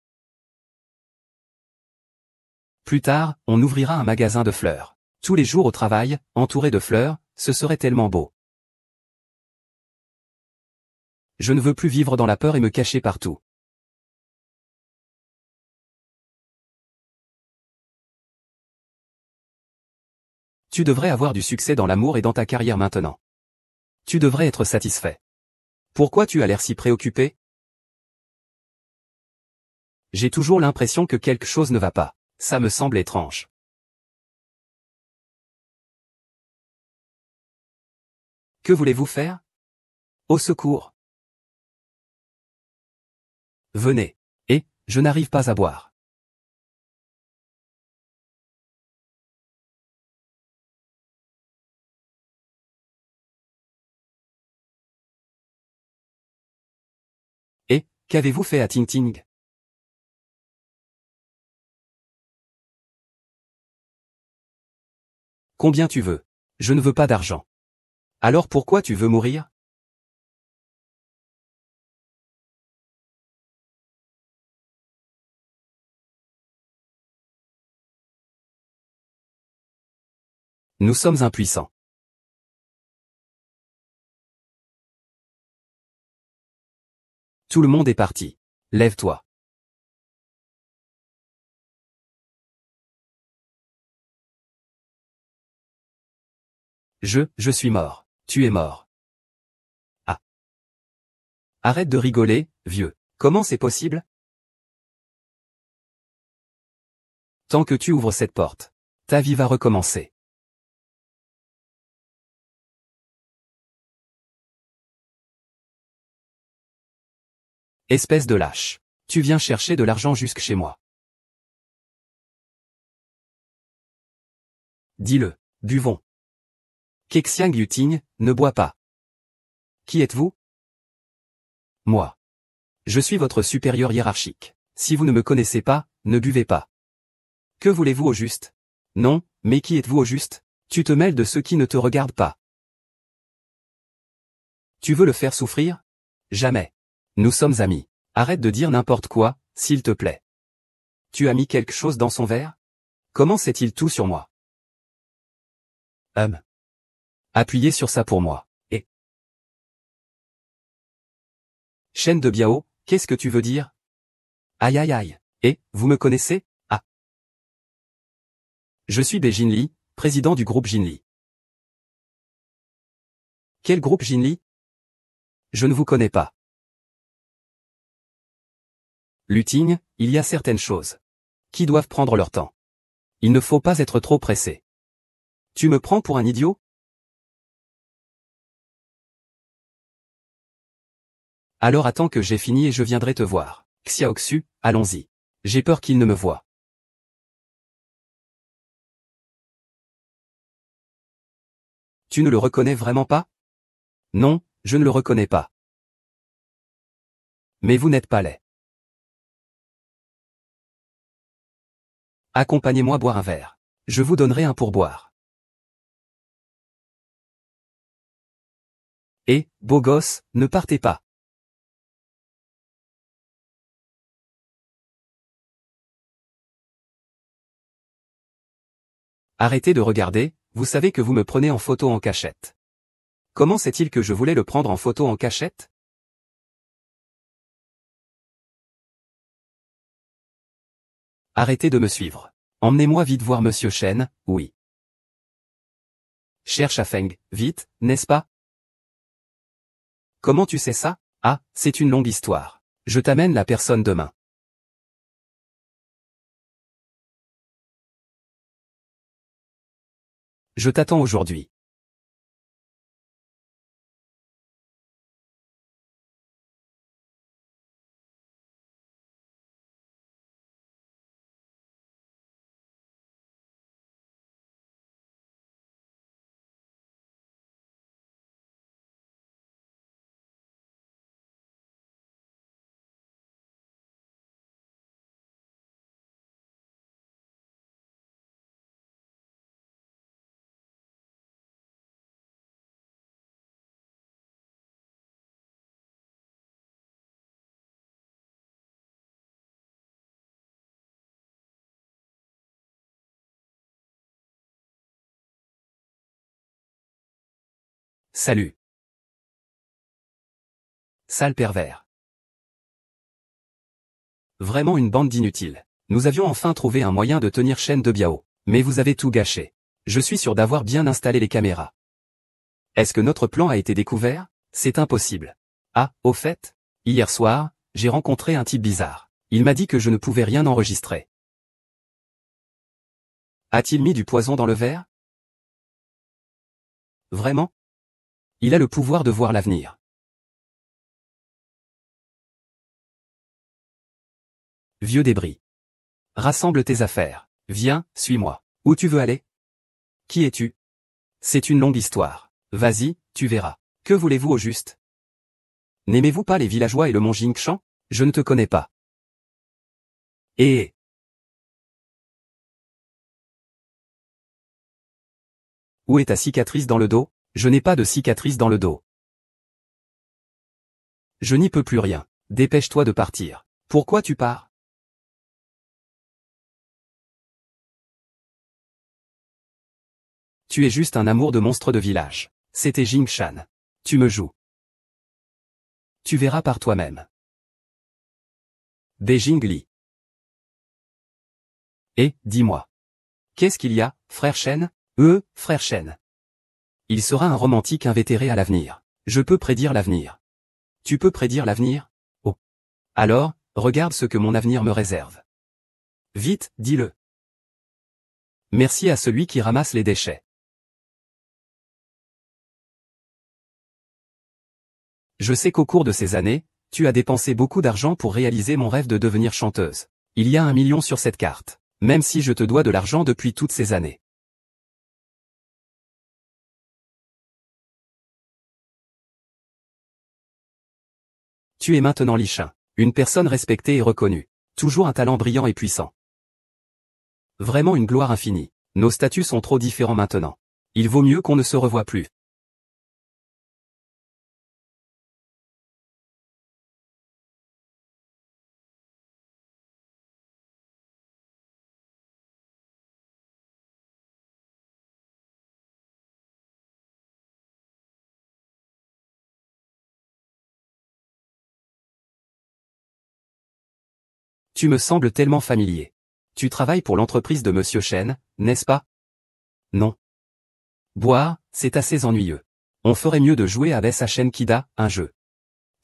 Plus tard, on ouvrira un magasin de fleurs. Tous les jours au travail, entouré de fleurs, ce serait tellement beau. Je ne veux plus vivre dans la peur et me cacher partout. Tu devrais avoir du succès dans l'amour et dans ta carrière maintenant. Tu devrais être satisfait. Pourquoi tu as l'air si préoccupé? J'ai toujours l'impression que quelque chose ne va pas. Ça me semble étrange. Que voulez-vous faire? Au secours. Venez. Et, je n'arrive pas à boire. Et, qu'avez-vous fait à Ting Ting? Combien tu veux? Je ne veux pas d'argent. Alors pourquoi tu veux mourir? Nous sommes impuissants. Tout le monde est parti. Lève-toi. Je suis mort. Tu es mort. Ah. Arrête de rigoler, vieux. Comment c'est possible? Tant que tu ouvres cette porte, ta vie va recommencer. Espèce de lâche. Tu viens chercher de l'argent jusque chez moi. Dis-le. Buvons. Kexiang Yuting, ne bois pas. Qui êtes-vous? Moi. Je suis votre supérieur hiérarchique. Si vous ne me connaissez pas, ne buvez pas. Que voulez-vous au juste? Non, mais qui êtes-vous au juste? Tu te mêles de ceux qui ne te regardent pas. Tu veux le faire souffrir? Jamais. Nous sommes amis. Arrête de dire n'importe quoi, s'il te plaît. Tu as mis quelque chose dans son verre? Comment sait-il tout sur moi? Appuyez sur ça pour moi. Et Chaîne de Biao, qu'est-ce que tu veux dire? Aïe aïe aïe. Et, vous me connaissez? Ah. Je suis Bei Jinli, président du groupe Jinli. Quel groupe Jinli? Je ne vous connais pas. Luting, il y a certaines choses qui doivent prendre leur temps. Il ne faut pas être trop pressé. Tu me prends pour un idiot? Alors attends que j'ai fini et je viendrai te voir. Xiaoxu, allons-y. J'ai peur qu'il ne me voie. Tu ne le reconnais vraiment pas? Non, je ne le reconnais pas. Mais vous n'êtes pas laid. Accompagnez-moi boire un verre. Je vous donnerai un pourboire. Et, beau gosse, ne partez pas. Arrêtez de regarder, vous savez que vous me prenez en photo en cachette. Comment sait-il que je voulais le prendre en photo en cachette? Arrêtez de me suivre. Emmenez-moi vite voir Monsieur Chen, oui. Cherche à Feng, vite, n'est-ce pas? Comment tu sais ça? Ah, c'est une longue histoire. Je t'amène la personne demain. Je t'attends aujourd'hui. Salut. Sale pervers. Vraiment une bande d'inutiles. Nous avions enfin trouvé un moyen de tenir Chen de Biao. Mais vous avez tout gâché. Je suis sûr d'avoir bien installé les caméras. Est-ce que notre plan a été découvert? C'est impossible. Ah, au fait, hier soir, j'ai rencontré un type bizarre. Il m'a dit que je ne pouvais rien enregistrer. A-t-il mis du poison dans le verre? Vraiment? Il a le pouvoir de voir l'avenir. Vieux débris. Rassemble tes affaires. Viens, suis-moi. Où tu veux aller? Qui es-tu? C'est une longue histoire. Vas-y, tu verras. Que voulez-vous au juste? N'aimez-vous pas les villageois et le mont Jingshan? Je ne te connais pas. Eh. Où est ta cicatrice dans le dos? Je n'ai pas de cicatrice dans le dos. Je n'y peux plus rien. Dépêche-toi de partir. Pourquoi tu pars? Tu es juste un amour de monstre de village. C'était Jingshan. Tu me joues. Tu verras par toi-même. Beijing Li. Et, dis-moi. Qu'est-ce qu'il y a, frère Shen? Frère Shen. Il sera un romantique invétéré à l'avenir. Je peux prédire l'avenir. Tu peux prédire l'avenir? Oh. Alors, regarde ce que mon avenir me réserve. Vite, dis-le. Merci à celui qui ramasse les déchets. Je sais qu'au cours de ces années, tu as dépensé beaucoup d'argent pour réaliser mon rêve de devenir chanteuse. Il y a 1 million sur cette carte. Même si je te dois de l'argent depuis toutes ces années. Tu es maintenant Li Shin, une personne respectée et reconnue. Toujours un talent brillant et puissant. Vraiment une gloire infinie. Nos statuts sont trop différents maintenant. Il vaut mieux qu'on ne se revoie plus. Tu me sembles tellement familier. Tu travailles pour l'entreprise de Monsieur Shen, n'est-ce pas? Non. Boire, c'est assez ennuyeux. On ferait mieux de jouer à Shen Kida, un jeu.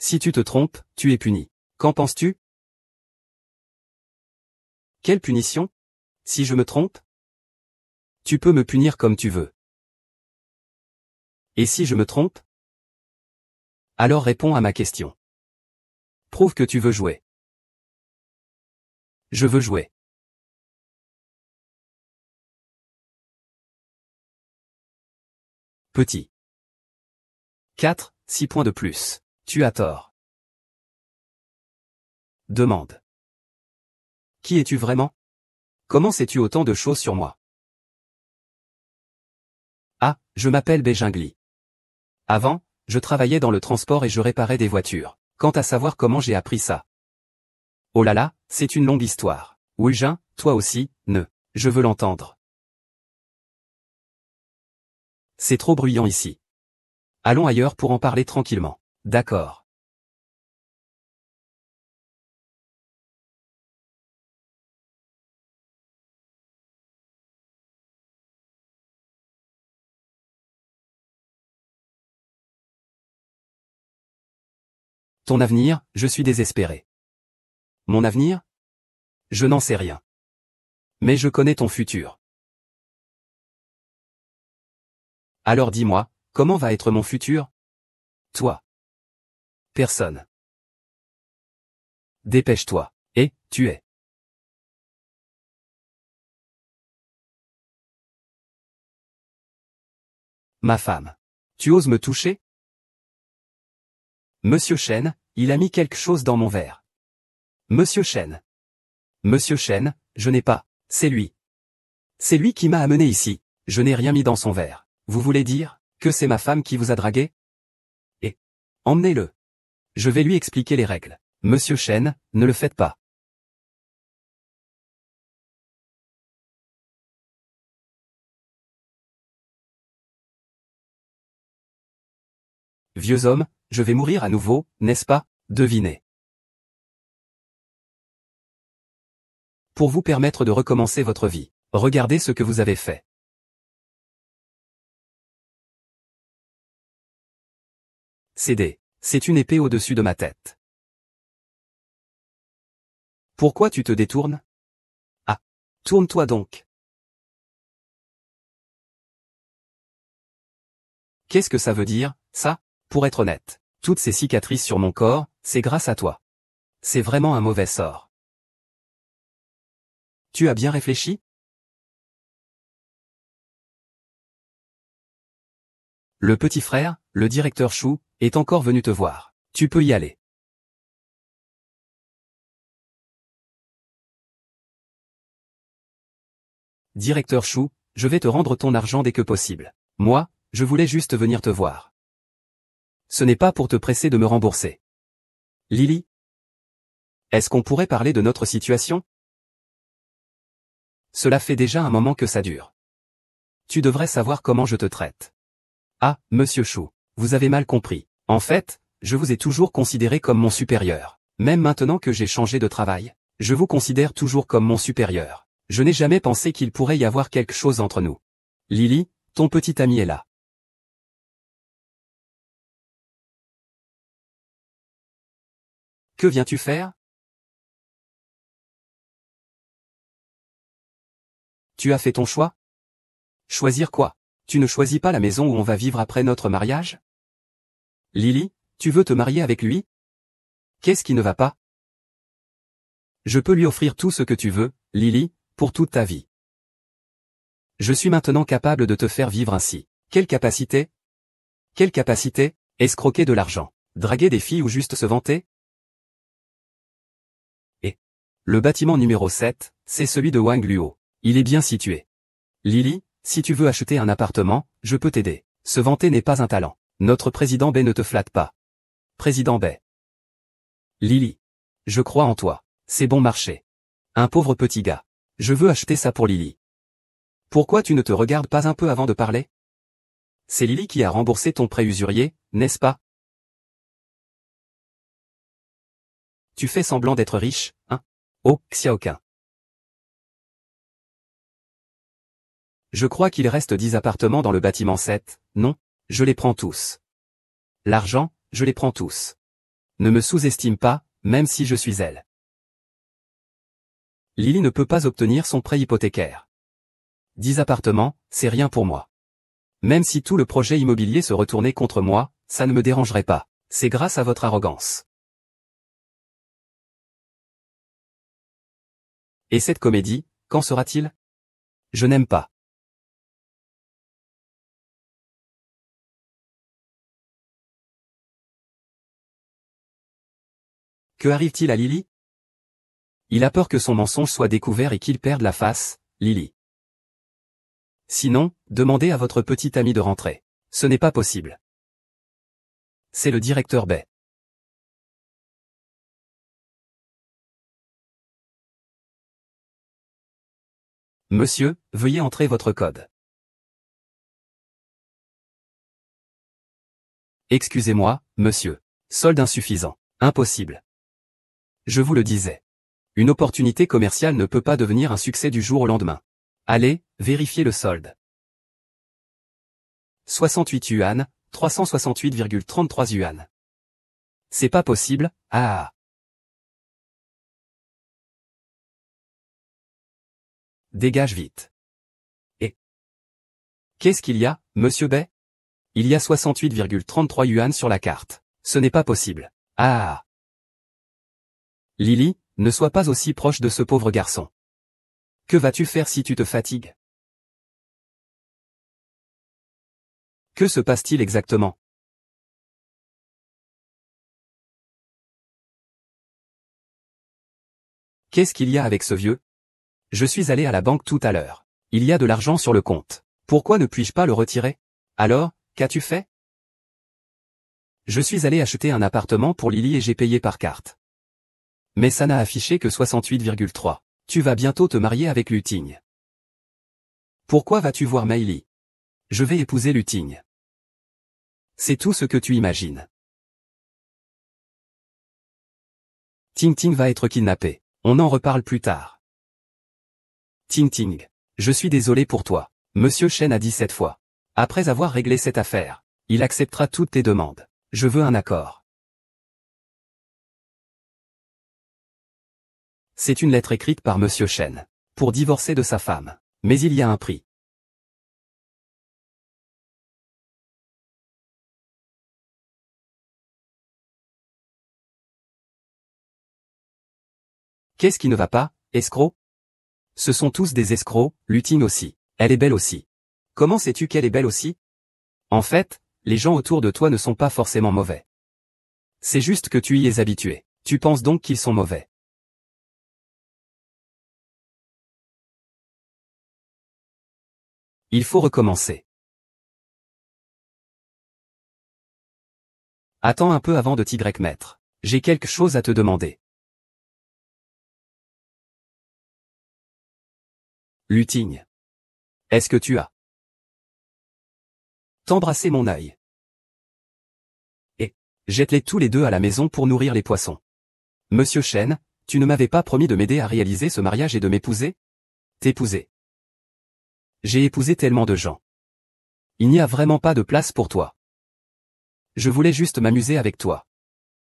Si tu te trompes, tu es puni. Qu'en penses-tu? Quelle punition? Si je me trompe? Tu peux me punir comme tu veux. Et si je me trompe? Alors réponds à ma question. Prouve que tu veux jouer. Je veux jouer. Petit. 4, 6 points de plus. Tu as tort. Demande. Qui es-tu vraiment? Comment sais-tu autant de choses sur moi? Ah, je m'appelle Beijing Li. Avant, je travaillais dans le transport et je réparais des voitures. Quant à savoir comment j'ai appris ça. Oh là là, c'est une longue histoire. Wujin, toi aussi, ne. Je veux l'entendre. C'est trop bruyant ici. Allons ailleurs pour en parler tranquillement. D'accord. Ton avenir, je suis désespéré. Mon avenir? Je n'en sais rien. Mais je connais ton futur. Alors dis-moi, comment va être mon futur? Toi. Personne. Dépêche-toi. Et, tu es. Ma femme. Tu oses me toucher? Monsieur Chen, il a mis quelque chose dans mon verre. Monsieur Chen. Monsieur Chen, je n'ai pas. C'est lui. C'est lui qui m'a amené ici. Je n'ai rien mis dans son verre. Vous voulez dire que c'est ma femme qui vous a dragué? Et emmenez-le. Je vais lui expliquer les règles. Monsieur Chen, ne le faites pas. Vieux homme, je vais mourir à nouveau, n'est-ce pas? Devinez. Pour vous permettre de recommencer votre vie, regardez ce que vous avez fait. Cédez. C'est une épée au-dessus de ma tête. Pourquoi tu te détournes? Ah. Tourne-toi donc. Qu'est-ce que ça veut dire, ça? Pour être honnête, toutes ces cicatrices sur mon corps, c'est grâce à toi. C'est vraiment un mauvais sort. Tu as bien réfléchi? Le petit frère, le directeur Chou, est encore venu te voir. Tu peux y aller. Directeur Chou, je vais te rendre ton argent dès que possible. Moi, je voulais juste venir te voir. Ce n'est pas pour te presser de me rembourser. Lily? Est-ce qu'on pourrait parler de notre situation? Cela fait déjà un moment que ça dure. Tu devrais savoir comment je te traite. Ah, monsieur Chou, vous avez mal compris. En fait, je vous ai toujours considéré comme mon supérieur. Même maintenant que j'ai changé de travail, je vous considère toujours comme mon supérieur. Je n'ai jamais pensé qu'il pourrait y avoir quelque chose entre nous. Lily, ton petit ami est là. Que viens-tu faire? Tu as fait ton choix? Choisir quoi? Tu ne choisis pas la maison où on va vivre après notre mariage? Lily, tu veux te marier avec lui? Qu'est-ce qui ne va pas? Je peux lui offrir tout ce que tu veux, Lily, pour toute ta vie. Je suis maintenant capable de te faire vivre ainsi. Quelle capacité? Quelle capacité? Escroquer de l'argent, draguer des filles ou juste se vanter? Et le bâtiment numéro 7, c'est celui de Wang Luo. Il est bien situé. Lily, si tu veux acheter un appartement, je peux t'aider. Se vanter n'est pas un talent. Notre président Bay ne te flatte pas. Président Bay. Lily. Je crois en toi. C'est bon marché. Un pauvre petit gars. Je veux acheter ça pour Lily. Pourquoi tu ne te regardes pas un peu avant de parler? C'est Lily qui a remboursé ton prêt usurier, n'est-ce pas? Tu fais semblant d'être riche, hein? Oh, Xiaoquin. Je crois qu'il reste 10 appartements dans le bâtiment 7, non? Je les prends tous. L'argent, je les prends tous. Ne me sous-estime pas, même si je suis elle. Lily ne peut pas obtenir son prêt hypothécaire. 10 appartements, c'est rien pour moi. Même si tout le projet immobilier se retournait contre moi, ça ne me dérangerait pas. C'est grâce à votre arrogance. Et cette comédie, quand sera-t-il? Je n'aime pas. Que arrive-t-il à Lily? Il a peur que son mensonge soit découvert et qu'il perde la face, Lily. Sinon, demandez à votre petit ami de rentrer. Ce n'est pas possible. C'est le directeur Bay. Monsieur, veuillez entrer votre code. Excusez-moi, monsieur. Solde insuffisant. Impossible. Je vous le disais. Une opportunité commerciale ne peut pas devenir un succès du jour au lendemain. Allez, vérifiez le solde. 68 yuan, 368,33 yuan. C'est pas possible, ah. Dégage vite. Et qu'est-ce qu'il y a, monsieur Bay? Il y a 68,33 yuan sur la carte. Ce n'est pas possible. Ah. Lily, ne sois pas aussi proche de ce pauvre garçon. Que vas-tu faire si tu te fatigues? Que se passe-t-il exactement? Qu'est-ce qu'il y a avec ce vieux? Je suis allé à la banque tout à l'heure. Il y a de l'argent sur le compte. Pourquoi ne puis-je pas le retirer? Alors, qu'as-tu fait? Je suis allé acheter un appartement pour Lily et j'ai payé par carte. Mais ça n'a affiché que 68,3. Tu vas bientôt te marier avec Lutigne. Pourquoi vas-tu voir Meili? Je vais épouser Lutigne. C'est tout ce que tu imagines. Ting Ting va être kidnappé. On en reparle plus tard. Ting Ting. Je suis désolé pour toi. Monsieur Chen a dit 7 fois. Après avoir réglé cette affaire, il acceptera toutes tes demandes. Je veux un accord. C'est une lettre écrite par Monsieur Chen. Pour divorcer de sa femme. Mais il y a un prix. Qu'est-ce qui ne va pas, escroc? Ce sont tous des escrocs, Lutine aussi. Elle est belle aussi. Comment sais-tu qu'elle est belle aussi? En fait, les gens autour de toi ne sont pas forcément mauvais. C'est juste que tu y es habitué. Tu penses donc qu'ils sont mauvais. Il faut recommencer. Attends un peu avant de t'y mettre. J'ai quelque chose à te demander. Lutine. Est-ce que tu as t'embrasser mon œil? Et jette-les tous les deux à la maison pour nourrir les poissons. Monsieur Chen, tu ne m'avais pas promis de m'aider à réaliser ce mariage et de m'épouser? T'épouser. J'ai épousé tellement de gens. Il n'y a vraiment pas de place pour toi. Je voulais juste m'amuser avec toi.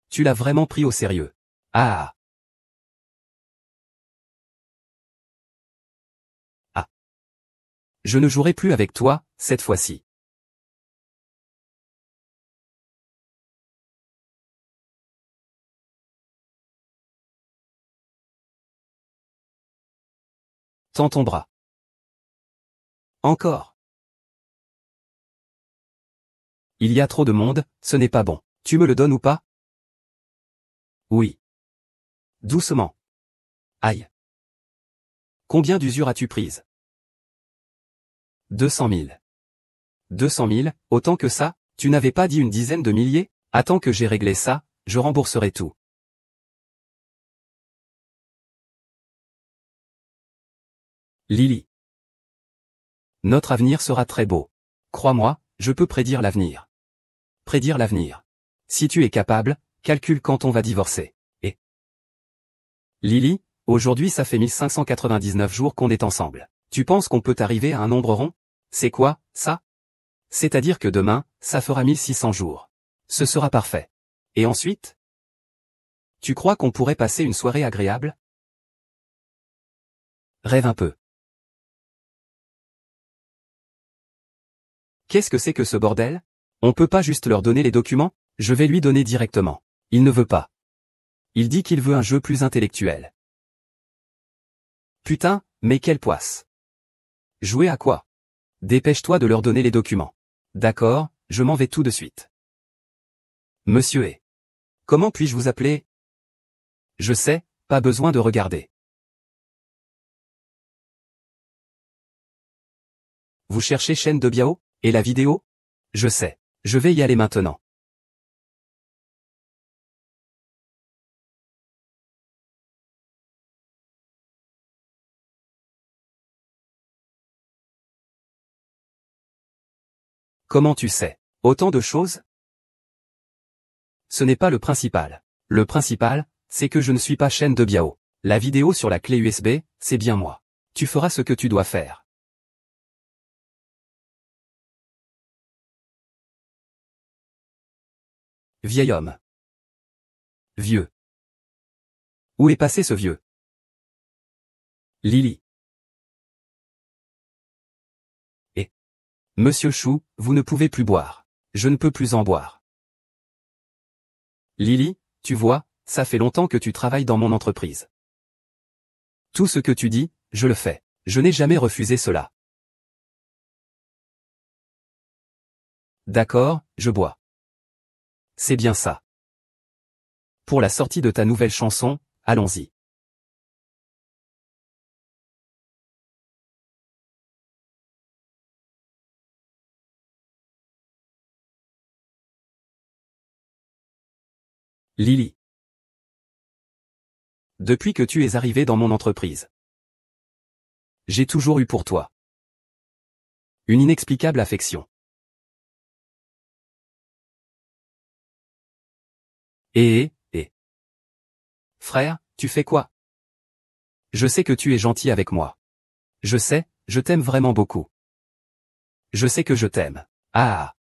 Tu l'as vraiment pris au sérieux. Ah. Ah. Je ne jouerai plus avec toi, cette fois-ci. Tends ton bras. Encore. Il y a trop de monde, ce n'est pas bon. Tu me le donnes ou pas? Oui. Doucement. Aïe. Combien d'usure as-tu prise? 200 000. 200 000, autant que ça? Tu n'avais pas dit une dizaine de milliers? Attends que j'ai réglé ça, je rembourserai tout. Lily. Notre avenir sera très beau. Crois-moi, je peux prédire l'avenir. Prédire l'avenir. Si tu es capable, calcule quand on va divorcer. Et Lily, aujourd'hui ça fait 1599 jours qu'on est ensemble. Tu penses qu'on peut arriver à un nombre rond? C'est quoi, ça? C'est-à-dire que demain, ça fera 1600 jours. Ce sera parfait. Et ensuite? Tu crois qu'on pourrait passer une soirée agréable? Rêve un peu. Qu'est-ce que c'est que ce bordel? On peut pas juste leur donner les documents? Je vais lui donner directement. Il ne veut pas. Il dit qu'il veut un jeu plus intellectuel. Putain, mais quelle poisse. Jouer à quoi? Dépêche-toi de leur donner les documents. D'accord, je m'en vais tout de suite. Monsieur est. Comment puis-je vous appeler? Je sais, pas besoin de regarder. Vous cherchez chaîne de Biao? Et la vidéo? Je sais. Je vais y aller maintenant. Comment tu sais? Autant de choses? Ce n'est pas le principal. Le principal, c'est que je ne suis pas chaîne de Biao. La vidéo sur la clé USB, c'est bien moi. Tu feras ce que tu dois faire. Vieil homme. Vieux. Où est passé ce vieux? Lily. Et Monsieur Chou, vous ne pouvez plus boire. Je ne peux plus en boire. Lily, tu vois, ça fait longtemps que tu travailles dans mon entreprise. Tout ce que tu dis, je le fais. Je n'ai jamais refusé cela. D'accord, je bois. C'est bien ça. Pour la sortie de ta nouvelle chanson, allons-y. Lily. Depuis que tu es arrivé dans mon entreprise, j'ai toujours eu pour toi une inexplicable affection. Et. Frère, tu fais quoi? Je sais que tu es gentil avec moi. Je sais, je t'aime vraiment beaucoup. Je sais que je t'aime. Ah.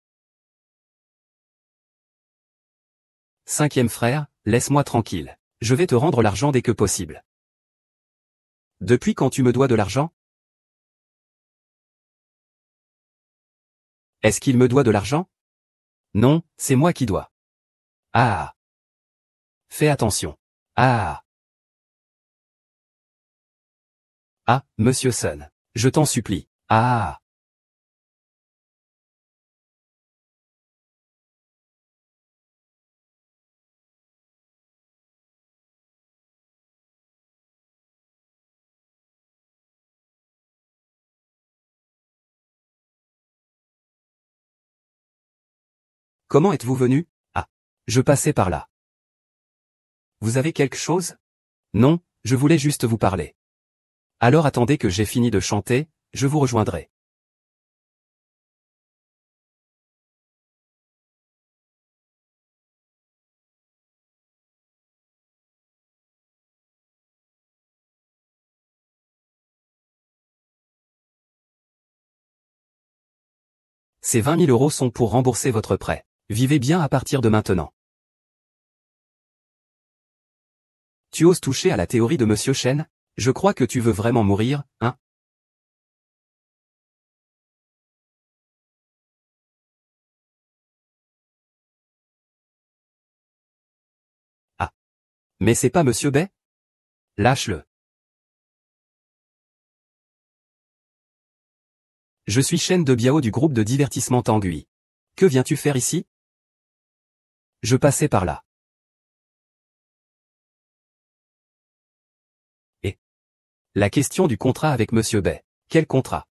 Cinquième frère, laisse-moi tranquille. Je vais te rendre l'argent dès que possible. Depuis quand tu me dois de l'argent? Est-ce qu'il me doit de l'argent? Non, c'est moi qui dois. Ah. Fais attention. Ah. Ah, Monsieur Sun. Je t'en supplie. Ah. Comment êtes-vous venu? Ah. Je passais par là. Vous avez quelque chose? Non, je voulais juste vous parler. Alors attendez que j'ai fini de chanter, je vous rejoindrai. Ces 20 000 € sont pour rembourser votre prêt. Vivez bien à partir de maintenant. Tu oses toucher à la théorie de Monsieur Chen? Je crois que tu veux vraiment mourir, hein? Ah. Mais c'est pas Monsieur Bay? Lâche-le. Je suis Chen de Biao du groupe de divertissement Tanguy. Que viens-tu faire ici? Je passais par là. Et la question du contrat avec Monsieur Bay. Quel contrat?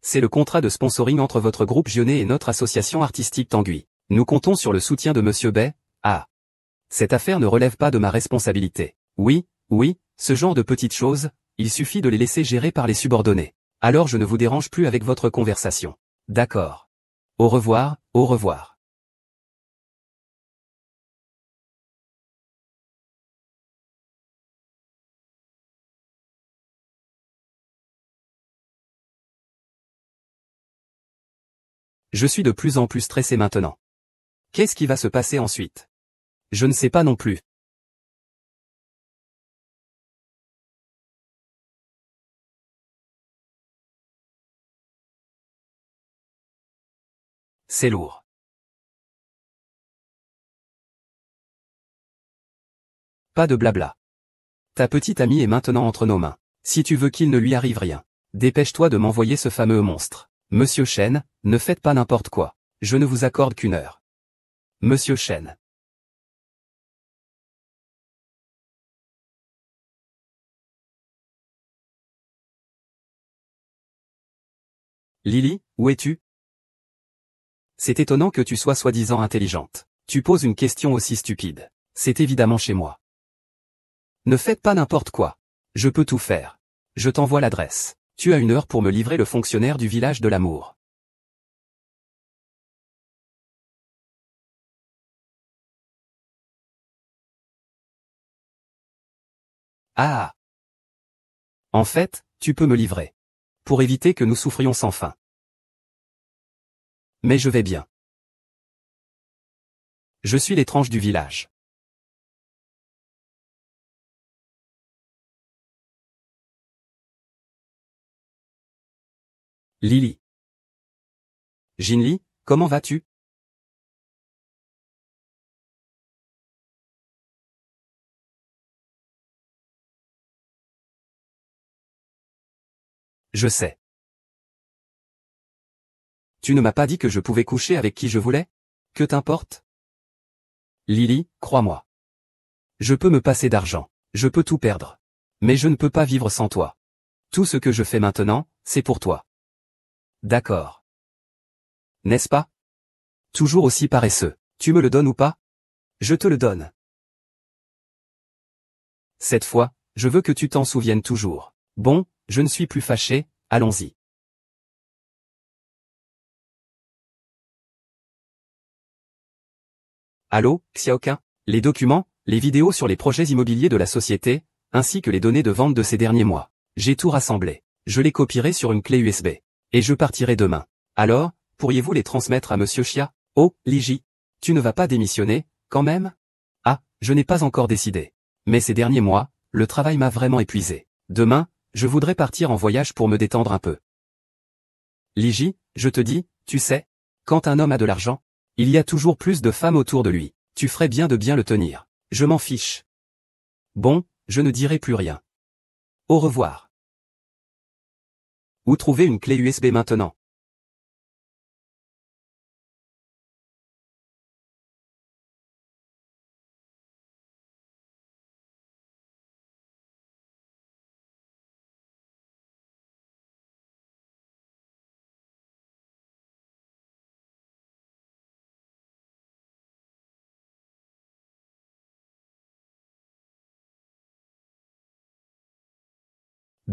C'est le contrat de sponsoring entre votre groupe Gionnet et notre association artistique Tanguy. Nous comptons sur le soutien de Monsieur Bay. Ah. Cette affaire ne relève pas de ma responsabilité. Oui, ce genre de petites choses, il suffit de les laisser gérer par les subordonnés. Alors je ne vous dérange plus avec votre conversation. D'accord. Au revoir, au revoir. Je suis de plus en plus stressé maintenant. Qu'est-ce qui va se passer ensuite? Je ne sais pas non plus. C'est lourd. Pas de blabla. Ta petite amie est maintenant entre nos mains. Si tu veux qu'il ne lui arrive rien, dépêche-toi de m'envoyer ce fameux monstre. Monsieur Chen, ne faites pas n'importe quoi. Je ne vous accorde qu'une heure. Monsieur Chen. Lily, où es-tu? C'est étonnant que tu sois soi-disant intelligente. Tu poses une question aussi stupide. C'est évidemment chez moi. Ne faites pas n'importe quoi. Je peux tout faire. Je t'envoie l'adresse. Tu as une heure pour me livrer le fonctionnaire du village de l'amour. Ah. En fait, tu peux me livrer. Pour éviter que nous souffrions sans fin. Mais je vais bien. Je suis l'étrange du village. Lily. Jinli, comment vas-tu? Je sais. Tu ne m'as pas dit que je pouvais coucher avec qui je voulais? Que t'importe? Lily, crois-moi. Je peux me passer d'argent. Je peux tout perdre. Mais je ne peux pas vivre sans toi. Tout ce que je fais maintenant, c'est pour toi. D'accord. N'est-ce pas? Toujours aussi paresseux. Tu me le donnes ou pas? Je te le donne. Cette fois, je veux que tu t'en souviennes toujours. Bon, je ne suis plus fâché, allons-y. Allô, Xiaoqun? Les documents, les vidéos sur les projets immobiliers de la société, ainsi que les données de vente de ces derniers mois. J'ai tout rassemblé. Je les copierai sur une clé USB. Et je partirai demain. Alors, pourriez-vous les transmettre à Monsieur Chia? Oh, Liji. Tu ne vas pas démissionner, quand même? Ah, je n'ai pas encore décidé. Mais ces derniers mois, le travail m'a vraiment épuisé. Demain, je voudrais partir en voyage pour me détendre un peu. Liji, je te dis, tu sais, quand un homme a de l'argent, il y a toujours plus de femmes autour de lui. Tu ferais bien de bien le tenir. Je m'en fiche. Bon, je ne dirai plus rien. Au revoir. Où trouver une clé USB maintenant?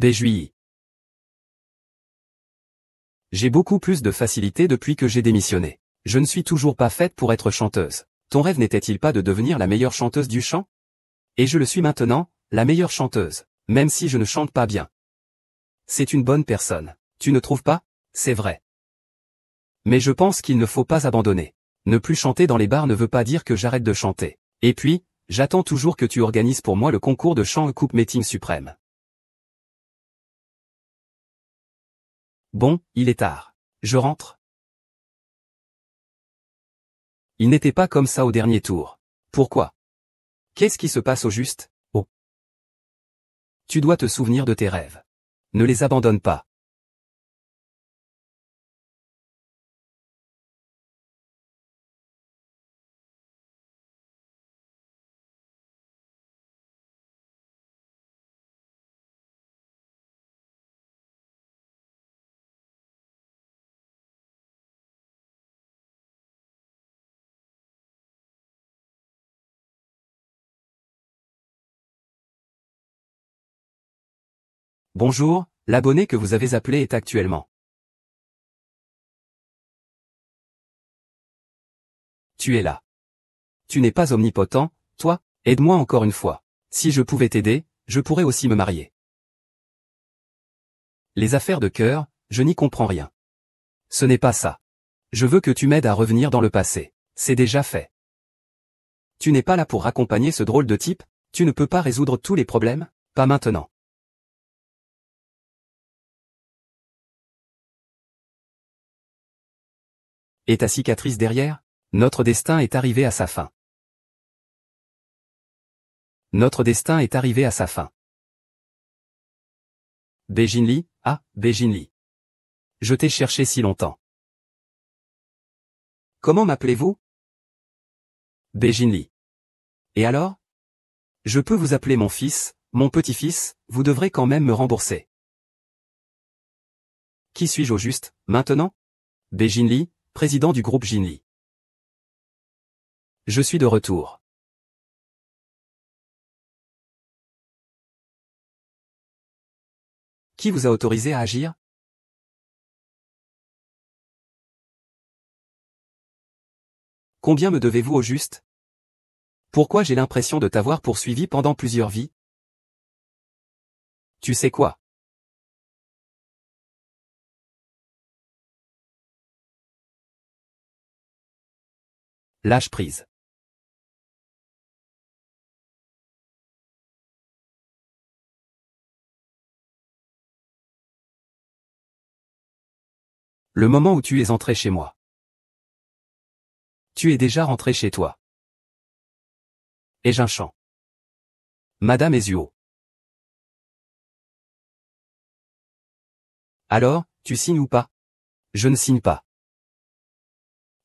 Juillet. J'ai beaucoup plus de facilité depuis que j'ai démissionné. Je ne suis toujours pas faite pour être chanteuse. Ton rêve n'était-il pas de devenir la meilleure chanteuse du chant? Et je le suis maintenant, la meilleure chanteuse, même si je ne chante pas bien. C'est une bonne personne. Tu ne trouves pas? C'est vrai. Mais je pense qu'il ne faut pas abandonner. Ne plus chanter dans les bars ne veut pas dire que j'arrête de chanter. Et puis, j'attends toujours que tu organises pour moi le concours de chant Coupe Meeting Suprême. Bon, il est tard. Je rentre. Il n'était pas comme ça au dernier tour. Pourquoi? Qu'est-ce qui se passe au juste? Oh. Tu dois te souvenir de tes rêves. Ne les abandonne pas. Bonjour, l'abonné que vous avez appelé est actuellement. Tu es là. Tu n'es pas omnipotent, toi, aide-moi encore une fois. Si je pouvais t'aider, je pourrais aussi me marier. Les affaires de cœur, je n'y comprends rien. Ce n'est pas ça. Je veux que tu m'aides à revenir dans le passé. C'est déjà fait. Tu n'es pas là pour accompagner ce drôle de type? Tu ne peux pas résoudre tous les problèmes? Pas maintenant. Et ta cicatrice derrière? Notre destin est arrivé à sa fin. Notre destin est arrivé à sa fin. Bejinli, ah, Bejinli. Je t'ai cherché si longtemps. Comment m'appelez-vous? Bejinli. Et alors? Je peux vous appeler mon fils, mon petit-fils, vous devrez quand même me rembourser. Qui suis-je au juste, maintenant? Bejinli, président du groupe Jinli. Je suis de retour. Qui vous a autorisé à agir? Combien me devez-vous au juste? Pourquoi j'ai l'impression de t'avoir poursuivi pendant plusieurs vies? Tu sais quoi? Lâche prise. Le moment où tu es entré chez moi. Tu es déjà rentré chez toi. Ai-je un chant? Madame Ezuo. Alors, tu signes ou pas? Je ne signe pas.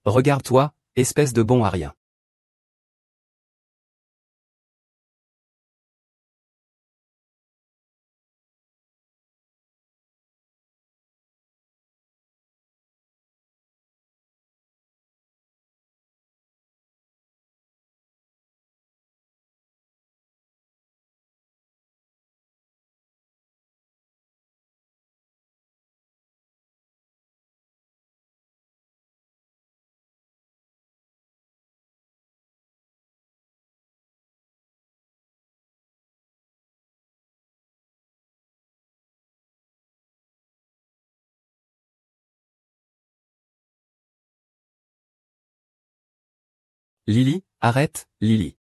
Regarde-toi, espèce de bon à rien. Lily, arrête, Lily.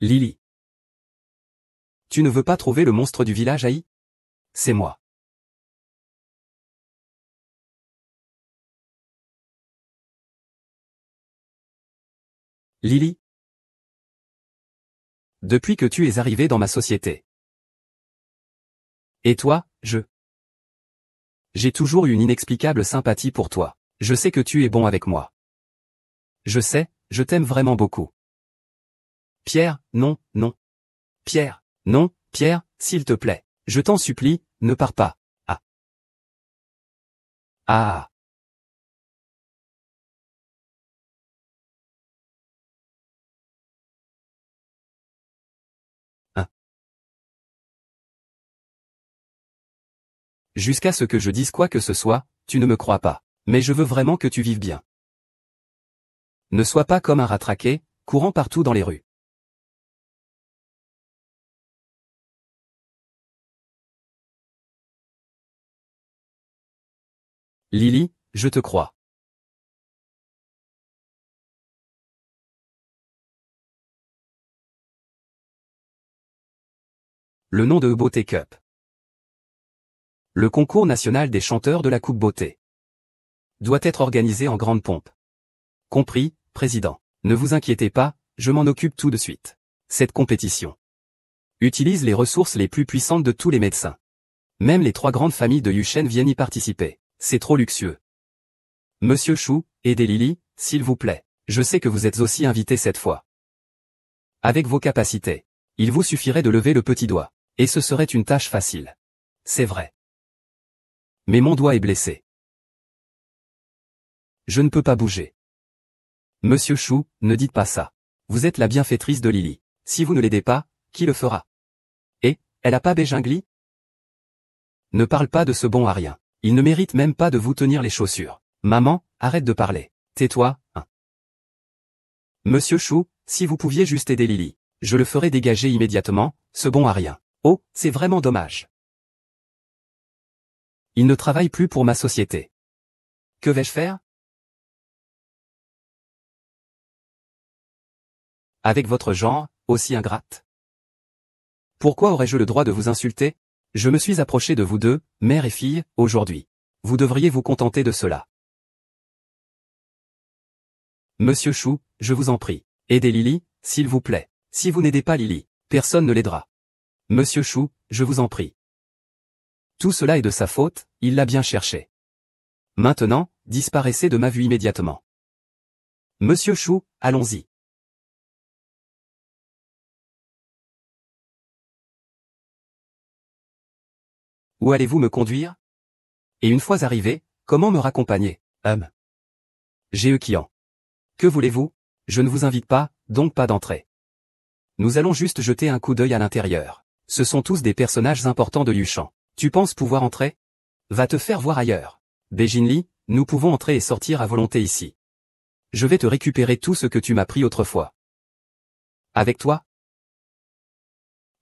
Lily. Tu ne veux pas trouver le monstre du village Haï? C'est moi. Lily. Depuis que tu es arrivé dans ma société. Et toi, J'ai toujours eu une inexplicable sympathie pour toi. Je sais que tu es bon avec moi. Je sais, je t'aime vraiment beaucoup. Pierre, non, non. Pierre, non, Pierre, s'il te plaît. Je t'en supplie, ne pars pas. Ah. Ah. Ah. Jusqu'à ce que je dise quoi que ce soit, tu ne me crois pas. Mais je veux vraiment que tu vives bien. Ne sois pas comme un rattraqué, courant partout dans les rues. Lily, je te crois. Le nom de Beauté Cup. Le concours national des chanteurs de la Coupe Beauté doit être organisé en grande pompe. Compris, président. Ne vous inquiétez pas, je m'en occupe tout de suite. Cette compétition utilise les ressources les plus puissantes de tous les médecins. Même les 3 grandes familles de Yushen viennent y participer. C'est trop luxueux. Monsieur Chou, aidez Lily, s'il vous plaît. Je sais que vous êtes aussi invité cette fois. Avec vos capacités, il vous suffirait de lever le petit doigt. Et ce serait une tâche facile. C'est vrai. Mais mon doigt est blessé. Je ne peux pas bouger. Monsieur Chou, ne dites pas ça. Vous êtes la bienfaitrice de Lily. Si vous ne l'aidez pas, qui le fera? Et, elle a pas bégingli? Ne parle pas de ce bon à rien. Il ne mérite même pas de vous tenir les chaussures. Maman, arrête de parler. Tais-toi, hein. Monsieur Chou, si vous pouviez juste aider Lily, je le ferai dégager immédiatement, ce bon à rien. Oh, c'est vraiment dommage. Il ne travaille plus pour ma société. Que vais-je faire? Avec votre genre, aussi ingrate. Pourquoi aurais-je le droit de vous insulter? Je me suis approché de vous deux, mère et fille, aujourd'hui. Vous devriez vous contenter de cela. Monsieur Chou, je vous en prie, aidez Lily, s'il vous plaît. Si vous n'aidez pas Lily, personne ne l'aidera. Monsieur Chou, je vous en prie. Tout cela est de sa faute, il l'a bien cherché. Maintenant, disparaissez de ma vue immédiatement. Monsieur Chou, allons-y. Où allez-vous me conduire? Et une fois arrivé, comment me raccompagner? J'ai Kian. Que voulez-vous? Je ne vous invite pas, donc pas d'entrée. Nous allons juste jeter un coup d'œil à l'intérieur. Ce sont tous des personnages importants de Yushan. Tu penses pouvoir entrer? Va te faire voir ailleurs. Bejinli, nous pouvons entrer et sortir à volonté ici. Je vais te récupérer tout ce que tu m'as pris autrefois. Avec toi?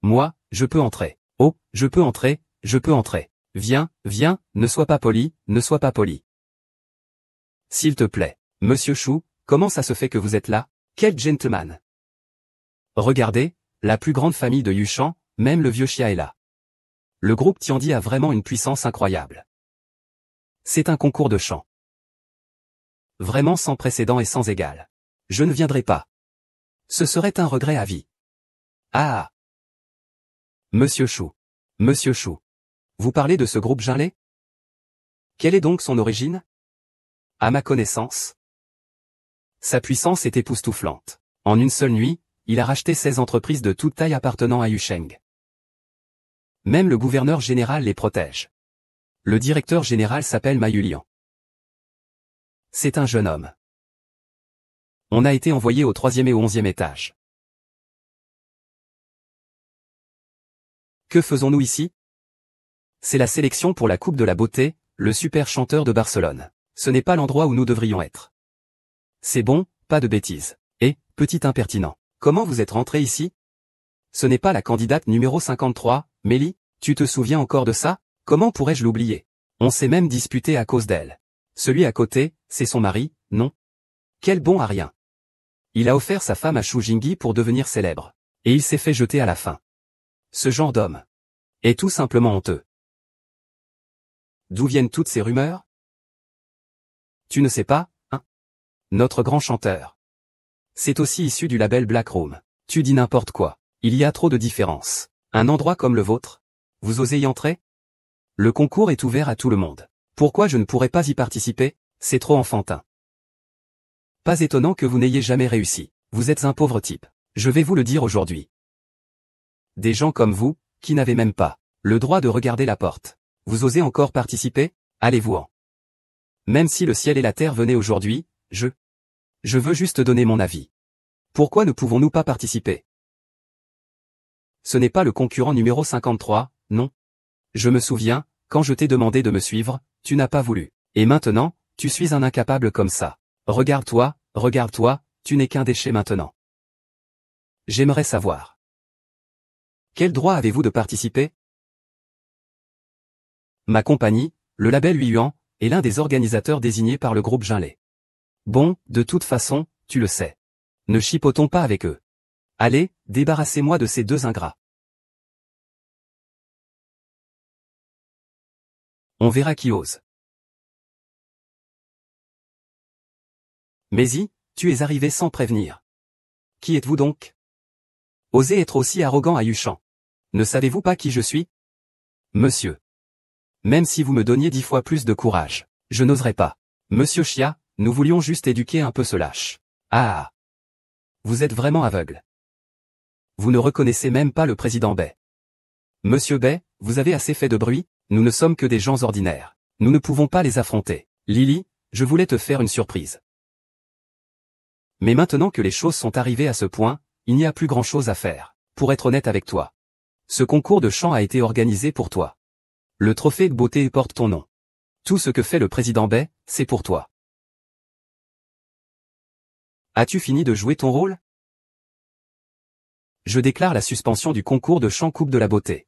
Moi, je peux entrer. Oh, je peux entrer, je peux entrer. Viens, viens, ne sois pas poli, ne sois pas poli. S'il te plaît. Monsieur Chou, comment ça se fait que vous êtes là? Quel gentleman! Regardez, la plus grande famille de Yushan, même le vieux Xia est là. Le groupe Tiandi a vraiment une puissance incroyable. C'est un concours de chant. Vraiment sans précédent et sans égal. Je ne viendrai pas. Ce serait un regret à vie. Ah! Monsieur Chou. Monsieur Chou. Vous parlez de ce groupe Jinlé? Quelle est donc son origine? À ma connaissance, sa puissance est époustouflante. En une seule nuit, il a racheté 16 entreprises de toute taille appartenant à Yusheng. Même le gouverneur général les protège. Le directeur général s'appelle Ma Yulian. C'est un jeune homme. On a été envoyé au 3e et au 11e étage. Que faisons-nous ici? C'est la sélection pour la Coupe de la Beauté, le super chanteur de Barcelone. Ce n'est pas l'endroit où nous devrions être. C'est bon, pas de bêtises. Et, petit impertinent, comment vous êtes rentré ici? Ce n'est pas la candidate numéro 53, Mélie, tu te souviens encore de ça? Comment pourrais-je l'oublier? On s'est même disputé à cause d'elle. Celui à côté, c'est son mari, non? Quel bon Arien. Il a offert sa femme à Shu Jingyi pour devenir célèbre. Et il s'est fait jeter à la fin. Ce genre d'homme est tout simplement honteux. D'où viennent toutes ces rumeurs? Tu ne sais pas, hein? Notre grand chanteur. C'est aussi issu du label Black Room. Tu dis n'importe quoi. Il y a trop de différences. Un endroit comme le vôtre? Vous osez y entrer? Le concours est ouvert à tout le monde. Pourquoi je ne pourrais pas y participer? C'est trop enfantin. Pas étonnant que vous n'ayez jamais réussi. Vous êtes un pauvre type. Je vais vous le dire aujourd'hui. Des gens comme vous, qui n'avez même pas le droit de regarder la porte. Vous osez encore participer? Allez-vous-en. Même si le ciel et la terre venaient aujourd'hui, je veux juste donner mon avis. Pourquoi ne pouvons-nous pas participer? Ce n'est pas le concurrent numéro 53, non. Je me souviens, quand je t'ai demandé de me suivre, tu n'as pas voulu. Et maintenant, tu suis un incapable comme ça. Regarde-toi, tu n'es qu'un déchet maintenant. J'aimerais savoir. Quel droit avez-vous de participer? Ma compagnie, le label Yuan, est l'un des organisateurs désignés par le groupe Jinlei. Bon, de toute façon, tu le sais. Ne chipotons pas avec eux. Allez, débarrassez-moi de ces deux ingrats. On verra qui ose. Mais tu es arrivé sans prévenir. Qui êtes-vous donc? Osez être aussi arrogant à Yuchan. Ne savez-vous pas qui je suis? Monsieur. Même si vous me donniez 10 fois plus de courage, je n'oserais pas. Monsieur Chia, nous voulions juste éduquer un peu ce lâche. Ah. Vous êtes vraiment aveugle. Vous ne reconnaissez même pas le président Bai. Monsieur Bai, vous avez assez fait de bruit, nous ne sommes que des gens ordinaires. Nous ne pouvons pas les affronter. Lily, je voulais te faire une surprise. Mais maintenant que les choses sont arrivées à ce point, il n'y a plus grand-chose à faire. Pour être honnête avec toi. Ce concours de chant a été organisé pour toi. Le trophée de beauté porte ton nom. Tout ce que fait le président Bai, c'est pour toi. As-tu fini de jouer ton rôle? Je déclare la suspension du concours de chant Coupe de la beauté.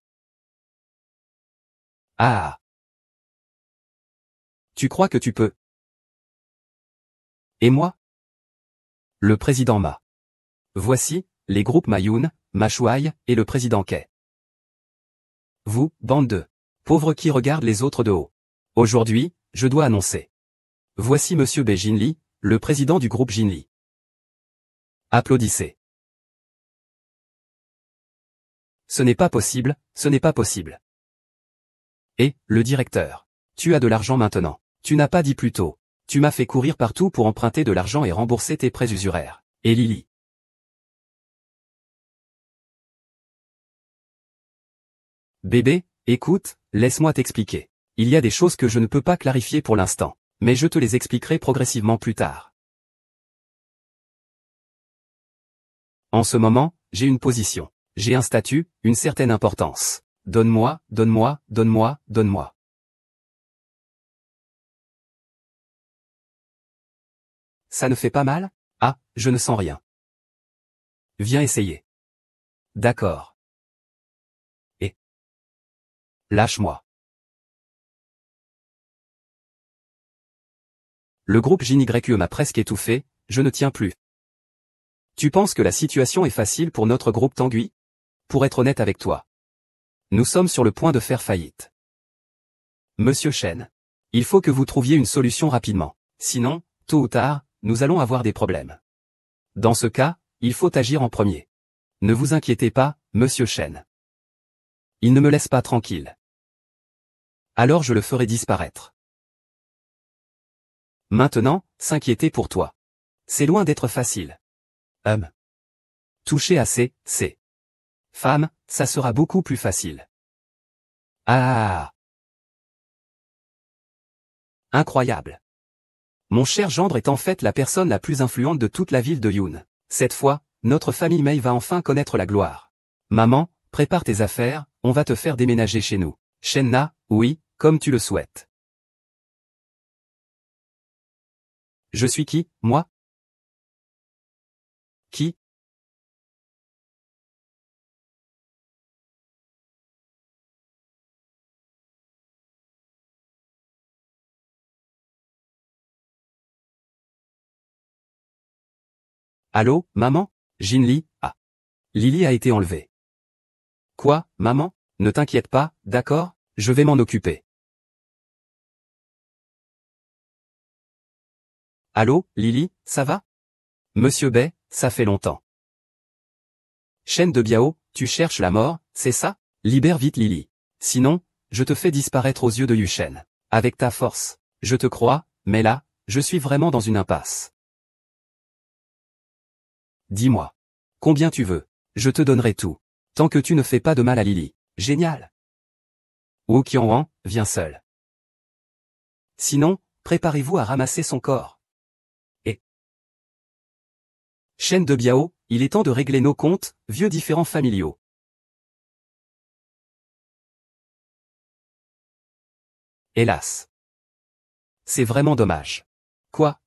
Ah. Tu crois que tu peux? Et moi? Le président Ma. Voici, les groupes Mayun, Mashuai, et le président Kei. Vous, bande de pauvres qui regardent les autres de haut. Aujourd'hui, je dois annoncer. Voici Monsieur Bai Jinli, le président du groupe Jinli. Applaudissez. Ce n'est pas possible, ce n'est pas possible. Et, le directeur. Tu as de l'argent maintenant. Tu n'as pas dit plus tôt. Tu m'as fait courir partout pour emprunter de l'argent et rembourser tes prêts usuraires. Et Lily. Bébé, écoute, laisse-moi t'expliquer. Il y a des choses que je ne peux pas clarifier pour l'instant, mais je te les expliquerai progressivement plus tard. En ce moment, j'ai une position. J'ai un statut, une certaine importance. Donne-moi, donne-moi, donne-moi, donne-moi. Ça ne fait pas mal? Ah, je ne sens rien. Viens essayer. D'accord. Et lâche-moi. Le groupe JNYE m'a presque étouffé, je ne tiens plus. Tu penses que la situation est facile pour notre groupe Tanguy? Pour être honnête avec toi. Nous sommes sur le point de faire faillite. Monsieur Chen. Il faut que vous trouviez une solution rapidement. Sinon, tôt ou tard, nous allons avoir des problèmes. Dans ce cas, il faut agir en premier. Ne vous inquiétez pas, Monsieur Chen. Il ne me laisse pas tranquille. Alors je le ferai disparaître. Maintenant, s'inquiéter pour toi. C'est loin d'être facile. Toucher à ces femmes, ça sera beaucoup plus facile. Ah. Incroyable. Mon cher gendre est en fait la personne la plus influente de toute la ville de Yun. Cette fois, notre famille Mei va enfin connaître la gloire. Maman, prépare tes affaires, on va te faire déménager chez nous. Shenna, oui, comme tu le souhaites. Je suis qui, moi? Qui? Allô, maman? Jinli, ah. Lily a été enlevée. Quoi, maman? Ne t'inquiète pas, d'accord, je vais m'en occuper. Allô, Lily, ça va? Monsieur Bay, ça fait longtemps. Shen de Biao, tu cherches la mort, c'est ça? Libère vite Lily. Sinon, je te fais disparaître aux yeux de Yushen. Avec ta force, je te crois, mais là, je suis vraiment dans une impasse. Dis-moi. Combien tu veux? Je te donnerai tout. Tant que tu ne fais pas de mal à Lily. Génial. Wu Qianhuan, viens seul. Sinon, préparez-vous à ramasser son corps. Et Shen de Biao, il est temps de régler nos comptes, vieux différends familiaux. Hélas. C'est vraiment dommage. Quoi?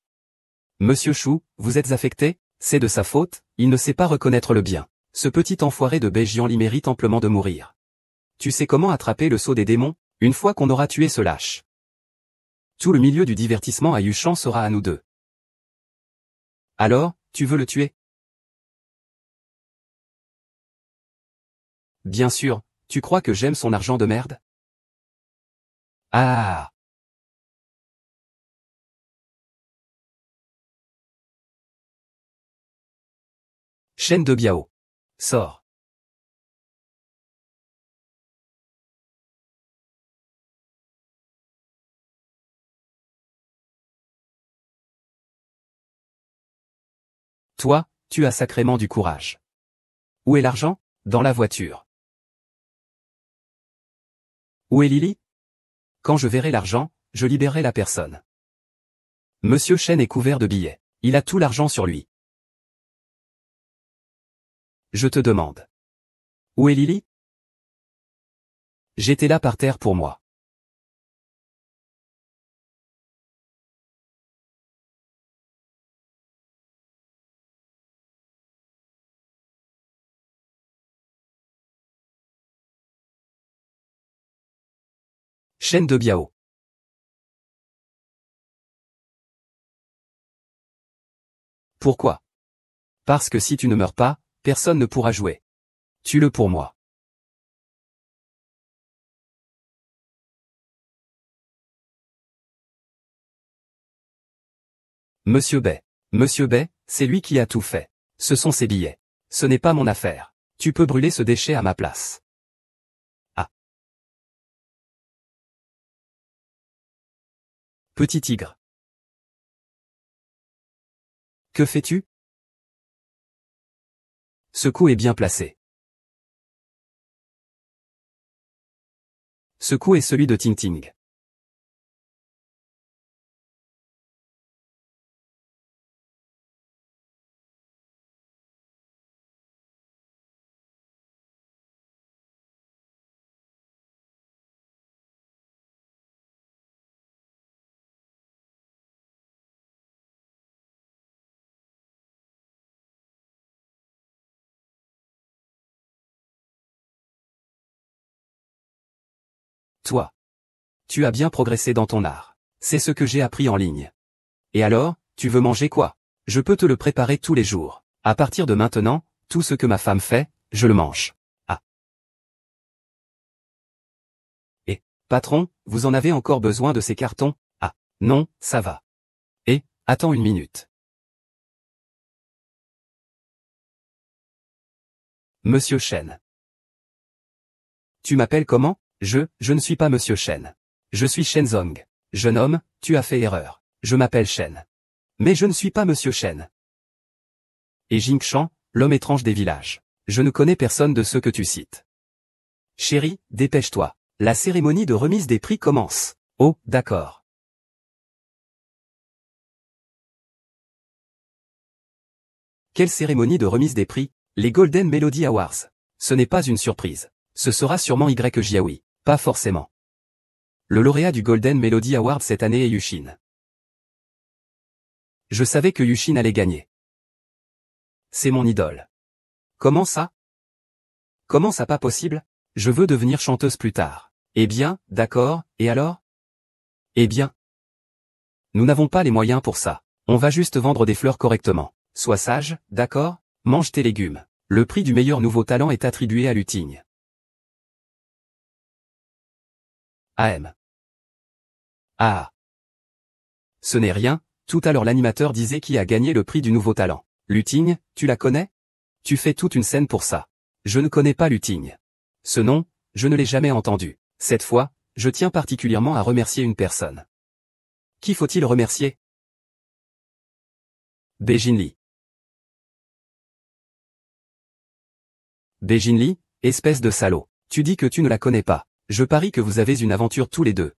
Monsieur Chou, vous êtes affecté? C'est de sa faute, il ne sait pas reconnaître le bien. Ce petit enfoiré de Bai Jianli mérite amplement de mourir. Tu sais comment attraper le sceau des démons, une fois qu'on aura tué ce lâche. Tout le milieu du divertissement à Yushan sera à nous deux. Alors, tu veux le tuer? Bien sûr, tu crois que j'aime son argent de merde? Ah! Shen de Biao. Sors. Toi, tu as sacrément du courage. Où est l'argent? Dans la voiture. Où est Lily? Quand je verrai l'argent, je libérerai la personne. Monsieur Shen est couvert de billets. Il a tout l'argent sur lui. Je te demande. Où est Lily? J'étais là par terre pour moi. Shen de Biao. Pourquoi? Parce que si tu ne meurs pas, personne ne pourra jouer. Tue-le pour moi. Monsieur Bay. Monsieur Bay, c'est lui qui a tout fait. Ce sont ses billets. Ce n'est pas mon affaire. Tu peux brûler ce déchet à ma place. Ah. Petit tigre. Que fais-tu? Ce coup est bien placé. Ce coup est celui de Ting Ting. Toi. Tu as bien progressé dans ton art. C'est ce que j'ai appris en ligne. Et alors, tu veux manger quoi? Je peux te le préparer tous les jours. À partir de maintenant, tout ce que ma femme fait, je le mange. Ah. Et, patron, vous en avez encore besoin de ces cartons? Ah, non, ça va. Et, attends une minute. Monsieur Shen. Tu m'appelles comment? Je ne suis pas Monsieur Shen. Je suis Shenzong. Jeune homme, tu as fait erreur. Je m'appelle Shen. Mais je ne suis pas Monsieur Shen. Et Jingshan, l'homme étrange des villages. Je ne connais personne de ceux que tu cites. Chérie, dépêche-toi. La cérémonie de remise des prix commence. Oh, d'accord. Quelle cérémonie de remise des prix? Les Golden Melody Awards. Ce n'est pas une surprise. Ce sera sûrement Y Jiaoui. Pas forcément. Le lauréat du Golden Melody Award cette année est Yushin. Je savais que Yushin allait gagner. C'est mon idole. Comment ça? Comment ça pas possible? Je veux devenir chanteuse plus tard. Eh bien, d'accord, et alors? Eh bien. Nous n'avons pas les moyens pour ça. On va juste vendre des fleurs correctement. Sois sage, d'accord? Mange tes légumes. Le prix du meilleur nouveau talent est attribué à Lutigne. AM. Ah. Ce n'est rien, tout à l'heure l'animateur disait qui a gagné le prix du nouveau talent. Lutigne, tu la connais? Tu fais toute une scène pour ça. Je ne connais pas Lutigne. Ce nom, je ne l'ai jamais entendu. Cette fois, je tiens particulièrement à remercier une personne. Qui faut-il remercier? Dejinli. Dejinli, espèce de salaud. Tu dis que tu ne la connais pas. Je parie que vous avez une aventure tous les deux.